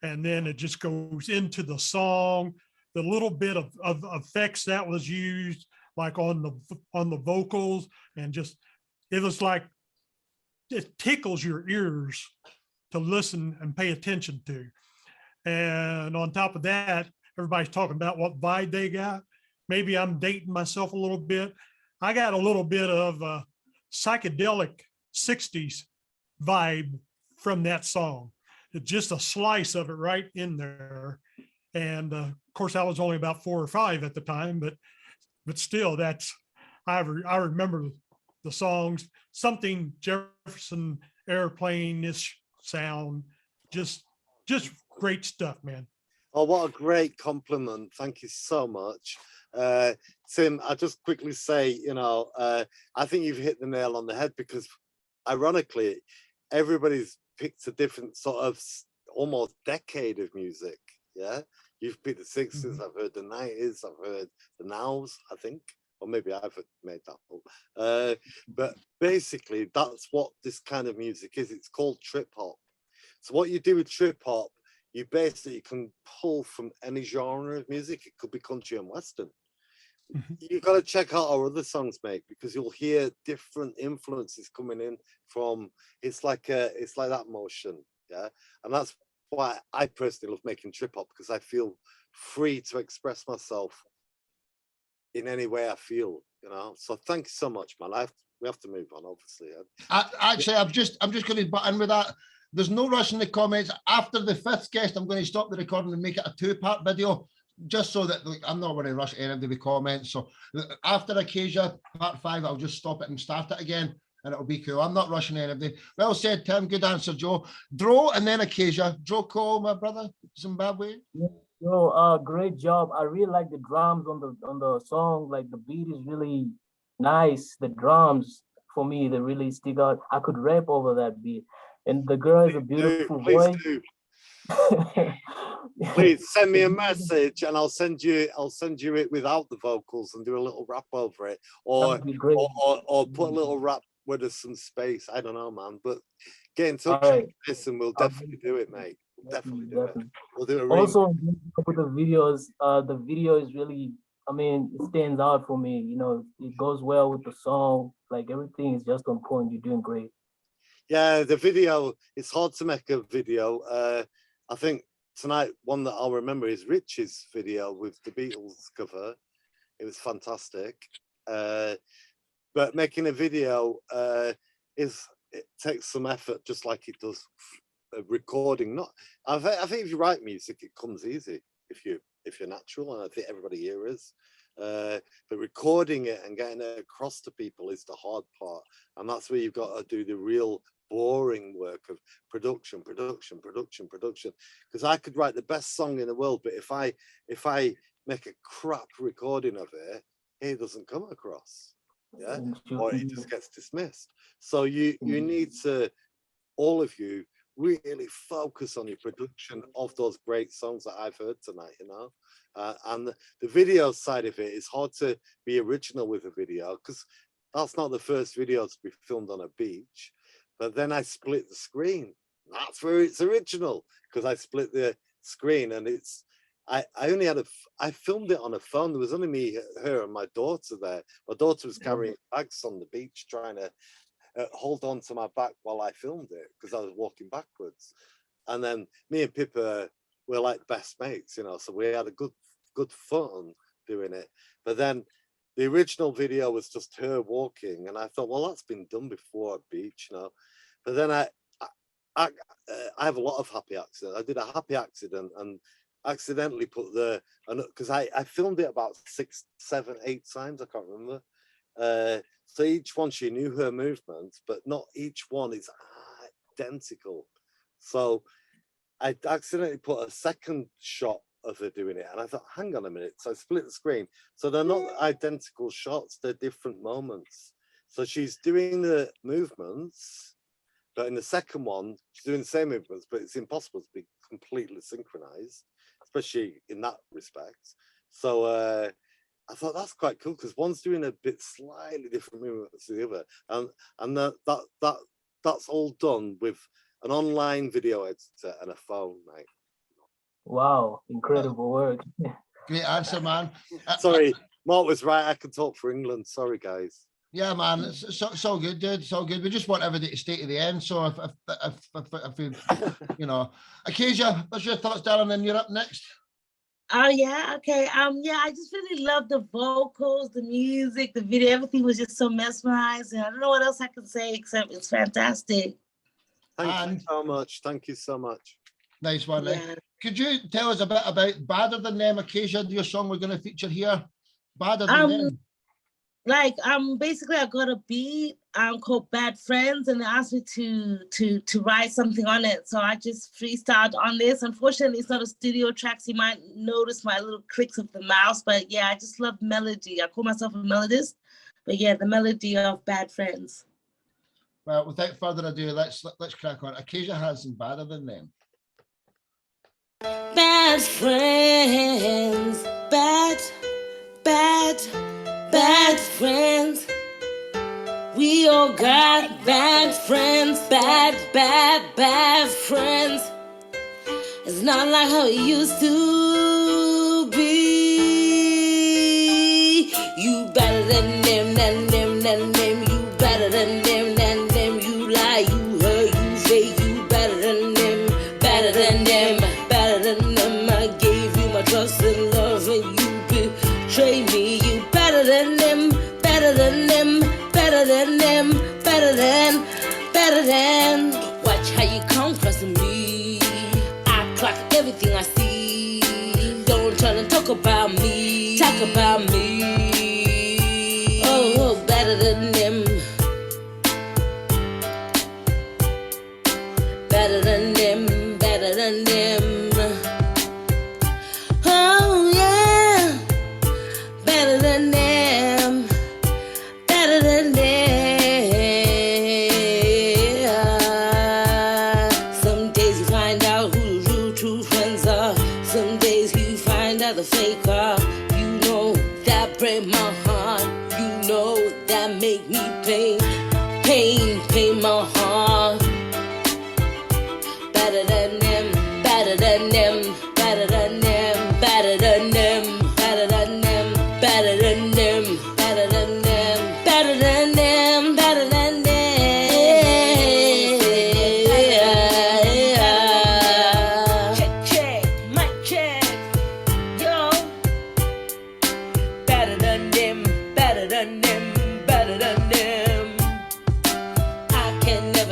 and then it just goes into the song. The little bit of effects that was used, like on the vocals, and just it was like it tickles your ears to listen and pay attention to. And on top of that, everybody's talking about what vibe they got. Maybe I'm dating myself a little bit. I got a little bit of a psychedelic 60s vibe from that song. It's just a slice of it right in there. And of course, I was only about 4 or 5 at the time, but still, I remember the songs. Something Jefferson Airplane-ish sound, just great stuff, man. Oh, what a great compliment! Thank you so much. Tim, I'll just quickly say, you know, I think you've hit the nail on the head, because ironically, everybody's picked a different sort of almost decade of music. Yeah, you've picked the 60s, I've heard the 90s, I've heard the nows, I think, or maybe I've made that up. But basically, that's what this kind of music is. It's called trip hop. So what you do with trip hop, you basically can pull from any genre of music. It could be country and western. You've got to check out our other songs, mate, because you'll hear different influences coming in from. It's like that motion, yeah. And that's why I personally love making trip hop, because I feel free to express myself in any way I feel, you know. So thank you so much, man. We have to move on, obviously. Actually, I'm just going to butt in with that. There's no rush in the comments. After the 5th guest, I'm going to stop the recording and make it a 2-part video, just so that I'm not going to rush any of the comments. So after Acacia part 5, I'll just stop it and start it again, and it'll be cool. I'm not rushing anything. Well said, Tim. Good answer, Joe. Dro and then Acacia. Dro Cole, my brother, Zimbabwe. Great job. I really like the drums on the song. Like the beat is really nice. The drums for me, they really stick out. I could rap over that beat. And the girl has a beautiful voice. Please send me a message, and I'll send you it without the vocals and do a little rap over it, or put a little rap with some space. I don't know, man. But get in touch with this, and we'll definitely do it, mate. We'll definitely do it. We'll do it. Also, with the videos, the video is really, I mean, it stands out for me. You know, it goes well with the song. Like everything is just on point. You're doing great. Yeah, the video, it's hard to make a video. I think tonight, one that I'll remember is Rich's video with the Beatles cover. It was fantastic. But making a video is it takes some effort, just like it does recording. Not, I think if you write music, it comes easy if you're natural, and I think everybody here is. But recording it and getting it across to people is the hard part, and that's where you've got to do the real boring work of production. Because I could write the best song in the world, but if I make a crap recording of it, it doesn't come across, yeah, or it just gets dismissed. So you need to, all of you, really focus on your production of those great songs that I've heard tonight, you know. And the video side of it is hard to be original with a video, because that's not the first video to be filmed on a beach. But then I split the screen. That's where it's original, because I split the screen, and it's, I filmed it on a phone. There was only me, her, and my daughter there. My daughter was carrying bags on the beach, trying to hold on to my back while I filmed it, because I was walking backwards. And then me and Pippa were like best mates, you know, so we had a good fun doing it. But then the original video was just her walking, and I thought, well, that's been done before at beach, you know. But then I have a lot of happy accidents. I did a happy accident and accidentally put because I filmed it about 6, 7, 8 times, I can't remember. So each one she knew her movements, but not each one is identical. So I accidentally put a second shot of her doing it, and I thought, hang on a minute. So I split the screen. So they're not identical shots, they're different moments. So she's doing the movements, but in the second one, she's doing the same movements, but it's impossible to be completely synchronized, especially in that respect. So I thought that's quite cool, because one's doing a bit slightly different movements to the other, and that's all done with an online video editor and a phone, mate. Wow, incredible work. Great answer, man. Sorry, Mark was right. I can talk for England. Sorry, guys. Yeah, man, it's so good, dude. So good. We just want everybody to stay to the end. So if we, you know, Acacia, what's your thoughts, darling? And you're up next. Oh yeah, okay. Yeah, I just really love the vocals, the music, the video. Everything was just so mesmerizing. I don't know what else I can say except it's fantastic. Thank you so much. Thank you so much. Nice one. Yeah. Could you tell us a bit about Badder Than Them, Acacia, your song we're going to feature here? Badder Than Them. Like basically I got a beat called Bad Friends, and they asked me to write something on it. So I just freestyled on this. Unfortunately, it's not a studio track, so you might notice my little clicks of the mouse, but yeah, I just love melody. I call myself a melodist, but yeah, the melody of Bad Friends. Well, without further ado, let's crack on. Acacia has some Badder Than Them. Bad friends, bad friends. We all got bad friends, bad friends. It's not like how it used to be. You better than them, you better than them, you lie, you hurt, you fake, you better than them, better than them. I gave you my trust and love, and you betrayed me. You better than them, better than them, better than them, better than. Watch how you come crossing me. I clock everything I see. Don't try to talk about me. Talk about me. Oh, better than them. Better than them, better than them. Oh yeah, better than them, better than them. Some days you find out who the real true friends are. Some days you find out the fake are. You know that break my heart. You know that make me pain my heart. Better than them, better than them, better than them, better than them, better than them, better than them, better than them, better than them, better than them. Check, mic check, yo. Better than them, better than them, better than them. I can never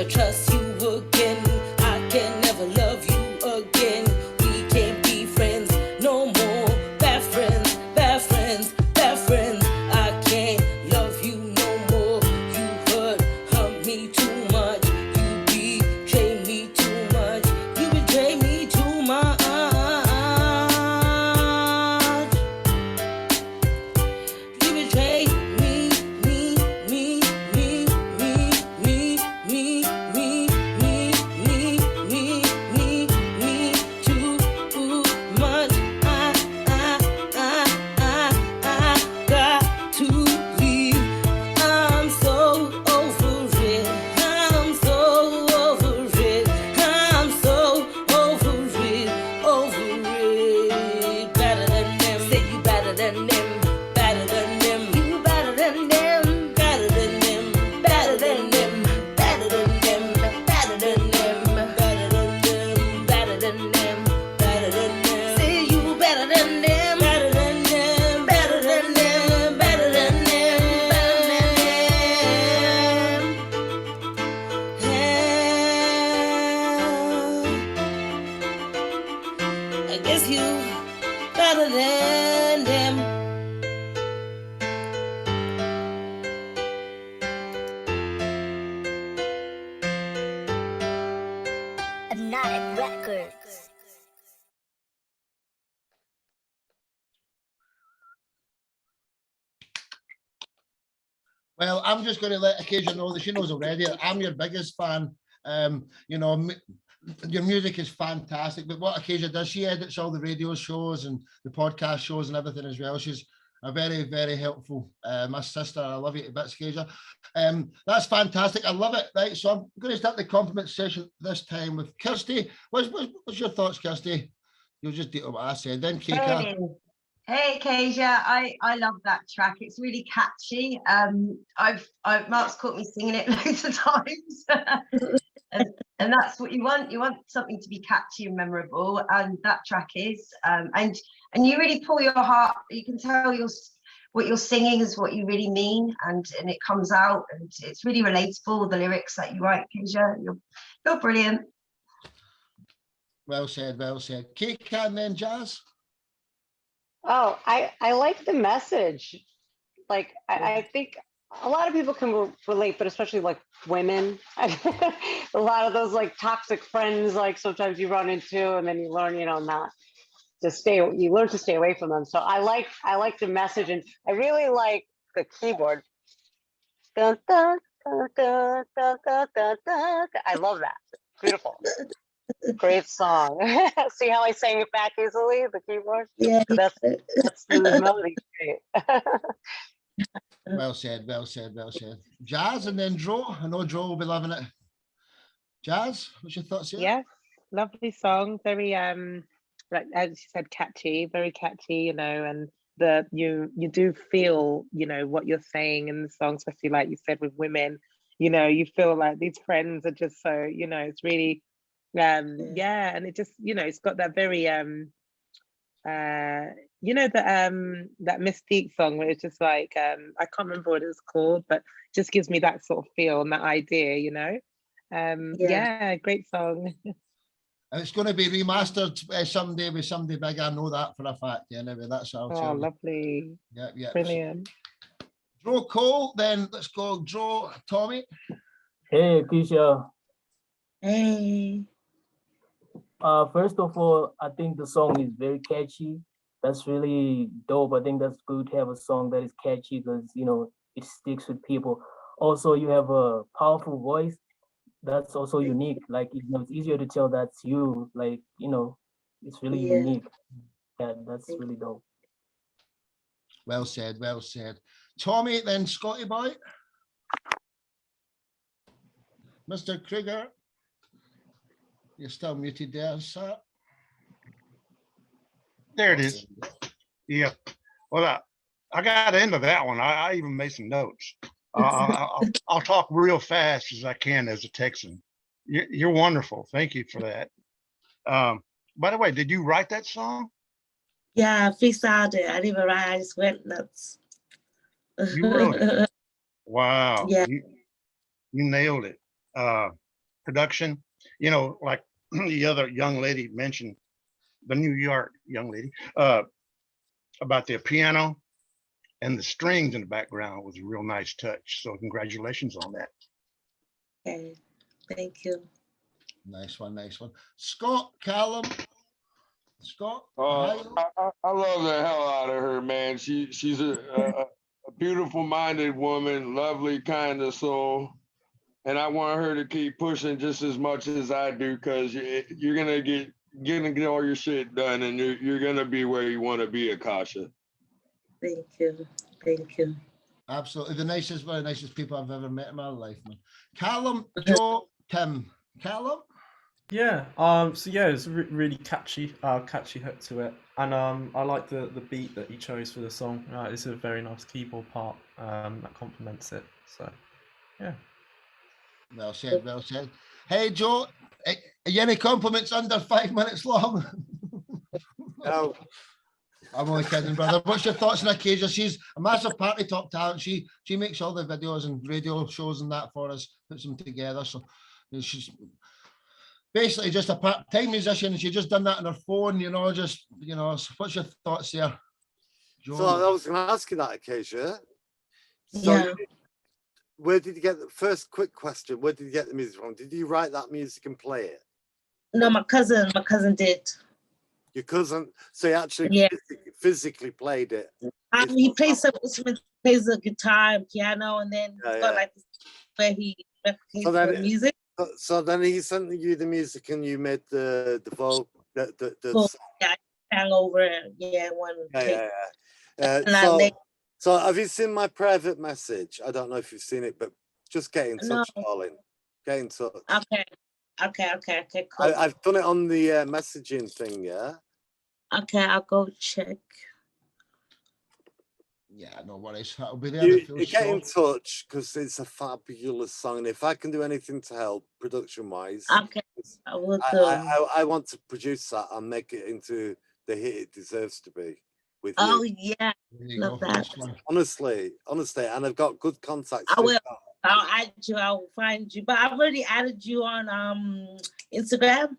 Well, I'm just going to let Acacia know that she knows already. I'm your biggest fan. You know, your music is fantastic. But what Acacia does, she edits all the radio shows and the podcast shows and everything as well. She's a very, very helpful. My sister, I love you to bits, Acacia. That's fantastic. I love it. Right, so I'm going to start the compliment session this time with Kirsty. What's your thoughts, Kirsty? You'll just do what I said. Then Kika. Hey, Kezia, I love that track. It's really catchy. Mark's caught me singing it loads of times. and that's what you want. You want something to be catchy and memorable, and that track is. And you really pull your heart. You can tell what you're singing is what you really mean, and it comes out, and it's really relatable. The lyrics that you write, Kezia, you're brilliant. Well said, well said. Kika and then Jazz. Oh, I like the message. Like, I think a lot of people can relate, but especially like women. A lot of those like toxic friends, like sometimes you run into, and then you learn, not to you learn to stay away from them. So I like the message, and I really like the keyboard. Dun, dun, dun, dun, dun, dun, dun, dun. I love that. Beautiful. Great song. See how I sang it back easily, the keyboard? Yeah. That's the melody. Great. Well said, well said, well said. Jazz and then Dro. I know Dro will be loving it. Jazz, what's your thoughts here? Yes, lovely song. Very like as you said, catchy, very catchy, and you do feel, what you're saying in the song, especially like you said with women, you feel like these friends are just so, it's really yeah, and it just, it's got that very that Mystique song where it's just like I can't remember what it's called, but just gives me that sort of feel and that idea, yeah, great song. And it's going to be remastered someday with somebody big. I know that for a fact. Yeah, anyway, that's all. Oh, lovely. Yeah, yeah. Brilliant. Dro Cole, then let's go Dro Tommy. Hey, Keisha. Hey. First of all, I think the song is very catchy. That's really dope. I think that's good to have a song that is catchy because, it sticks with people. Also, you have a powerful voice. That's also unique. Like, it's easier to tell that's you. Like, it's really unique. Yeah, that's really dope. Well said, well said. Tommy, then Scotty boy. Mr. Krieger. You're still muted there, sir. There it is. Yeah. Well, I got into that one. I even made some notes. I'll talk real fast as I can as a Texan. You're wonderful. Thank you for that. By the way, did you write that song? Yeah, I freestyled it. I didn't even write. I just went nuts. You wrote it. Wow. Yeah. You nailed it. Production, like the other young lady mentioned, the New York young lady, about the piano and the strings in the background was a real nice touch. So congratulations on that. Okay, thank you. Nice one, nice one. Scott, Callum. Scott? I love the hell out of her, man. She's a beautiful minded woman, lovely kind of soul. And I want her to keep pushing just as much as I do, because you're gonna get all your shit done, and you're gonna be where you want to be, Akasha. Thank you. Thank you. Absolutely. One of the nicest people I've ever met in my life, man. Callum, Joe, Tim. Callum? Yeah. So yeah, it's a really catchy hook to it, and I like the beat that he chose for the song. It's a very nice keyboard part that complements it. So, yeah. Well said, well said. Hey, Joe, are you any compliments under 5 minutes long? No. I'm only kidding, brother. What's your thoughts on Acacia? She's a massive party top talent. She makes all the videos and radio shows and that for us, puts them together. So she's basically just a part-time musician, and she just done that on her phone, So what's your thoughts there, Joe? So I was going to ask you that, Acacia. So Yeah. where did you get the first quick question? Where did you get the music from? Did you write that music and play it? No, my cousin did. Your cousin, so he actually Yeah. physically played it. He plays some instruments, plays the guitar and piano, and then he's got like this where he replicates the music. So then he sent you the music, and you made the vocal, the Yeah, I sang over it. Yeah, one take. So have you seen my private message? I don't know if you've seen it, but just get in touch, darling. Get in touch. Okay, cool. I've done it on the messaging thing, yeah? Okay, I'll go check. Yeah, no worries. That'll be there. You get in touch because it's a fabulous song. And if I can do anything to help production-wise, okay, I will do. I want to produce that and make it into the hit it deserves to be. With you. Yeah, love that. Honestly, and I've got good contacts. I will. I'll add you. I'll find you. But I've already added you on Instagram.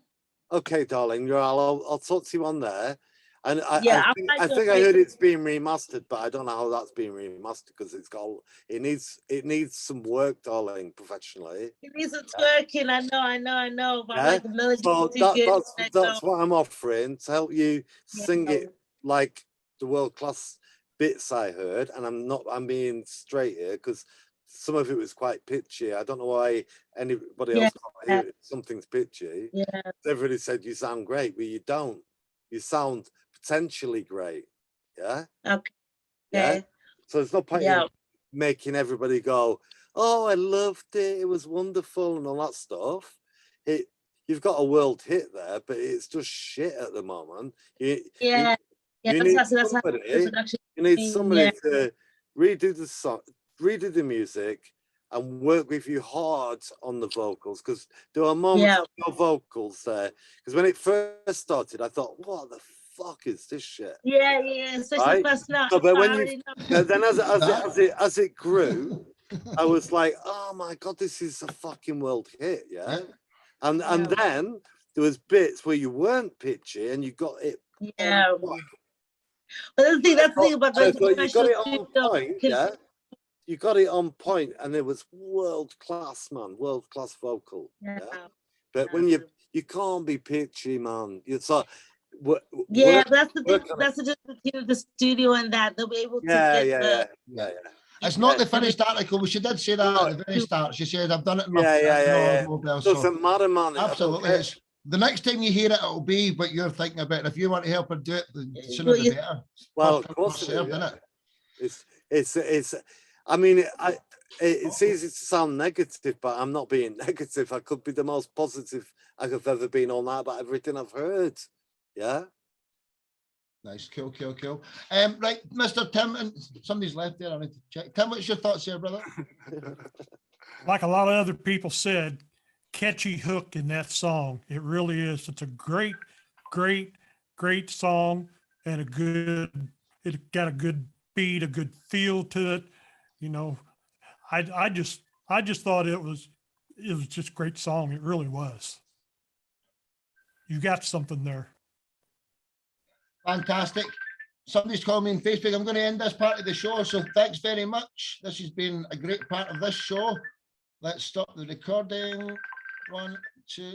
Okay, darling. I'll talk to you on there. And I think I heard it's being remastered, but I don't know how that's being remastered because it needs some work, darling, professionally. It needs some twerking. I know. But like the melody. So that's what I'm offering to help you sing it like the world-class bits I heard. And I'm being straight here because some of it was quite pitchy. I don't know why anybody else can't hear it. Something's pitchy. Yeah. Everybody said you sound great, but you don't. You sound potentially great. Yeah. Okay. Yeah. So there's no point in making everybody go, "Oh, I loved it. It was wonderful," and all that stuff. You've got a world hit there, but it's just shit at the moment. You need somebody to redo the song, redo the music, and work with you hard on the vocals, because there are moments of no vocals there. Because when it first started, I thought, "What the fuck is this shit?" Yeah. Especially first now. So, but when then as it grew, I was like, "Oh my god, this is a fucking world hit!" Yeah. And then there was bits where you weren't pitchy and you got it. Yeah. But that's the thing about you got it on point, yeah. You got it on point, and it was world class, man. World class vocal. Yeah. But when you can't be pitchy, man. That's the thing of the studio and that they'll be able to get It's not the finished article. She did say that at the very start. She said, "I've done it." Doesn't matter, man. Absolutely. It's the next time you hear it, it'll be what you're thinking about. If you want to help her do it, the sooner the better. Well, of course, isn't it? It's. I mean, it's easy to sound negative, but I'm not being negative. I could be the most positive I have ever been on that about everything I've heard. Yeah. Nice, cool. Right, Mr. Tim, and somebody's left there. I need to check. Tim, what's your thoughts here, brother? Like a lot of other people said, catchy hook in that song. It really is. It's a great song, and it got a good beat, a good feel to it. You know, I just thought it was just a great song. It really was. You got something there. Fantastic. Somebody's calling me on Facebook. I'm going to end this part of the show. So thanks very much. This has been a great part of this show. Let's stop the recording. 1, 2.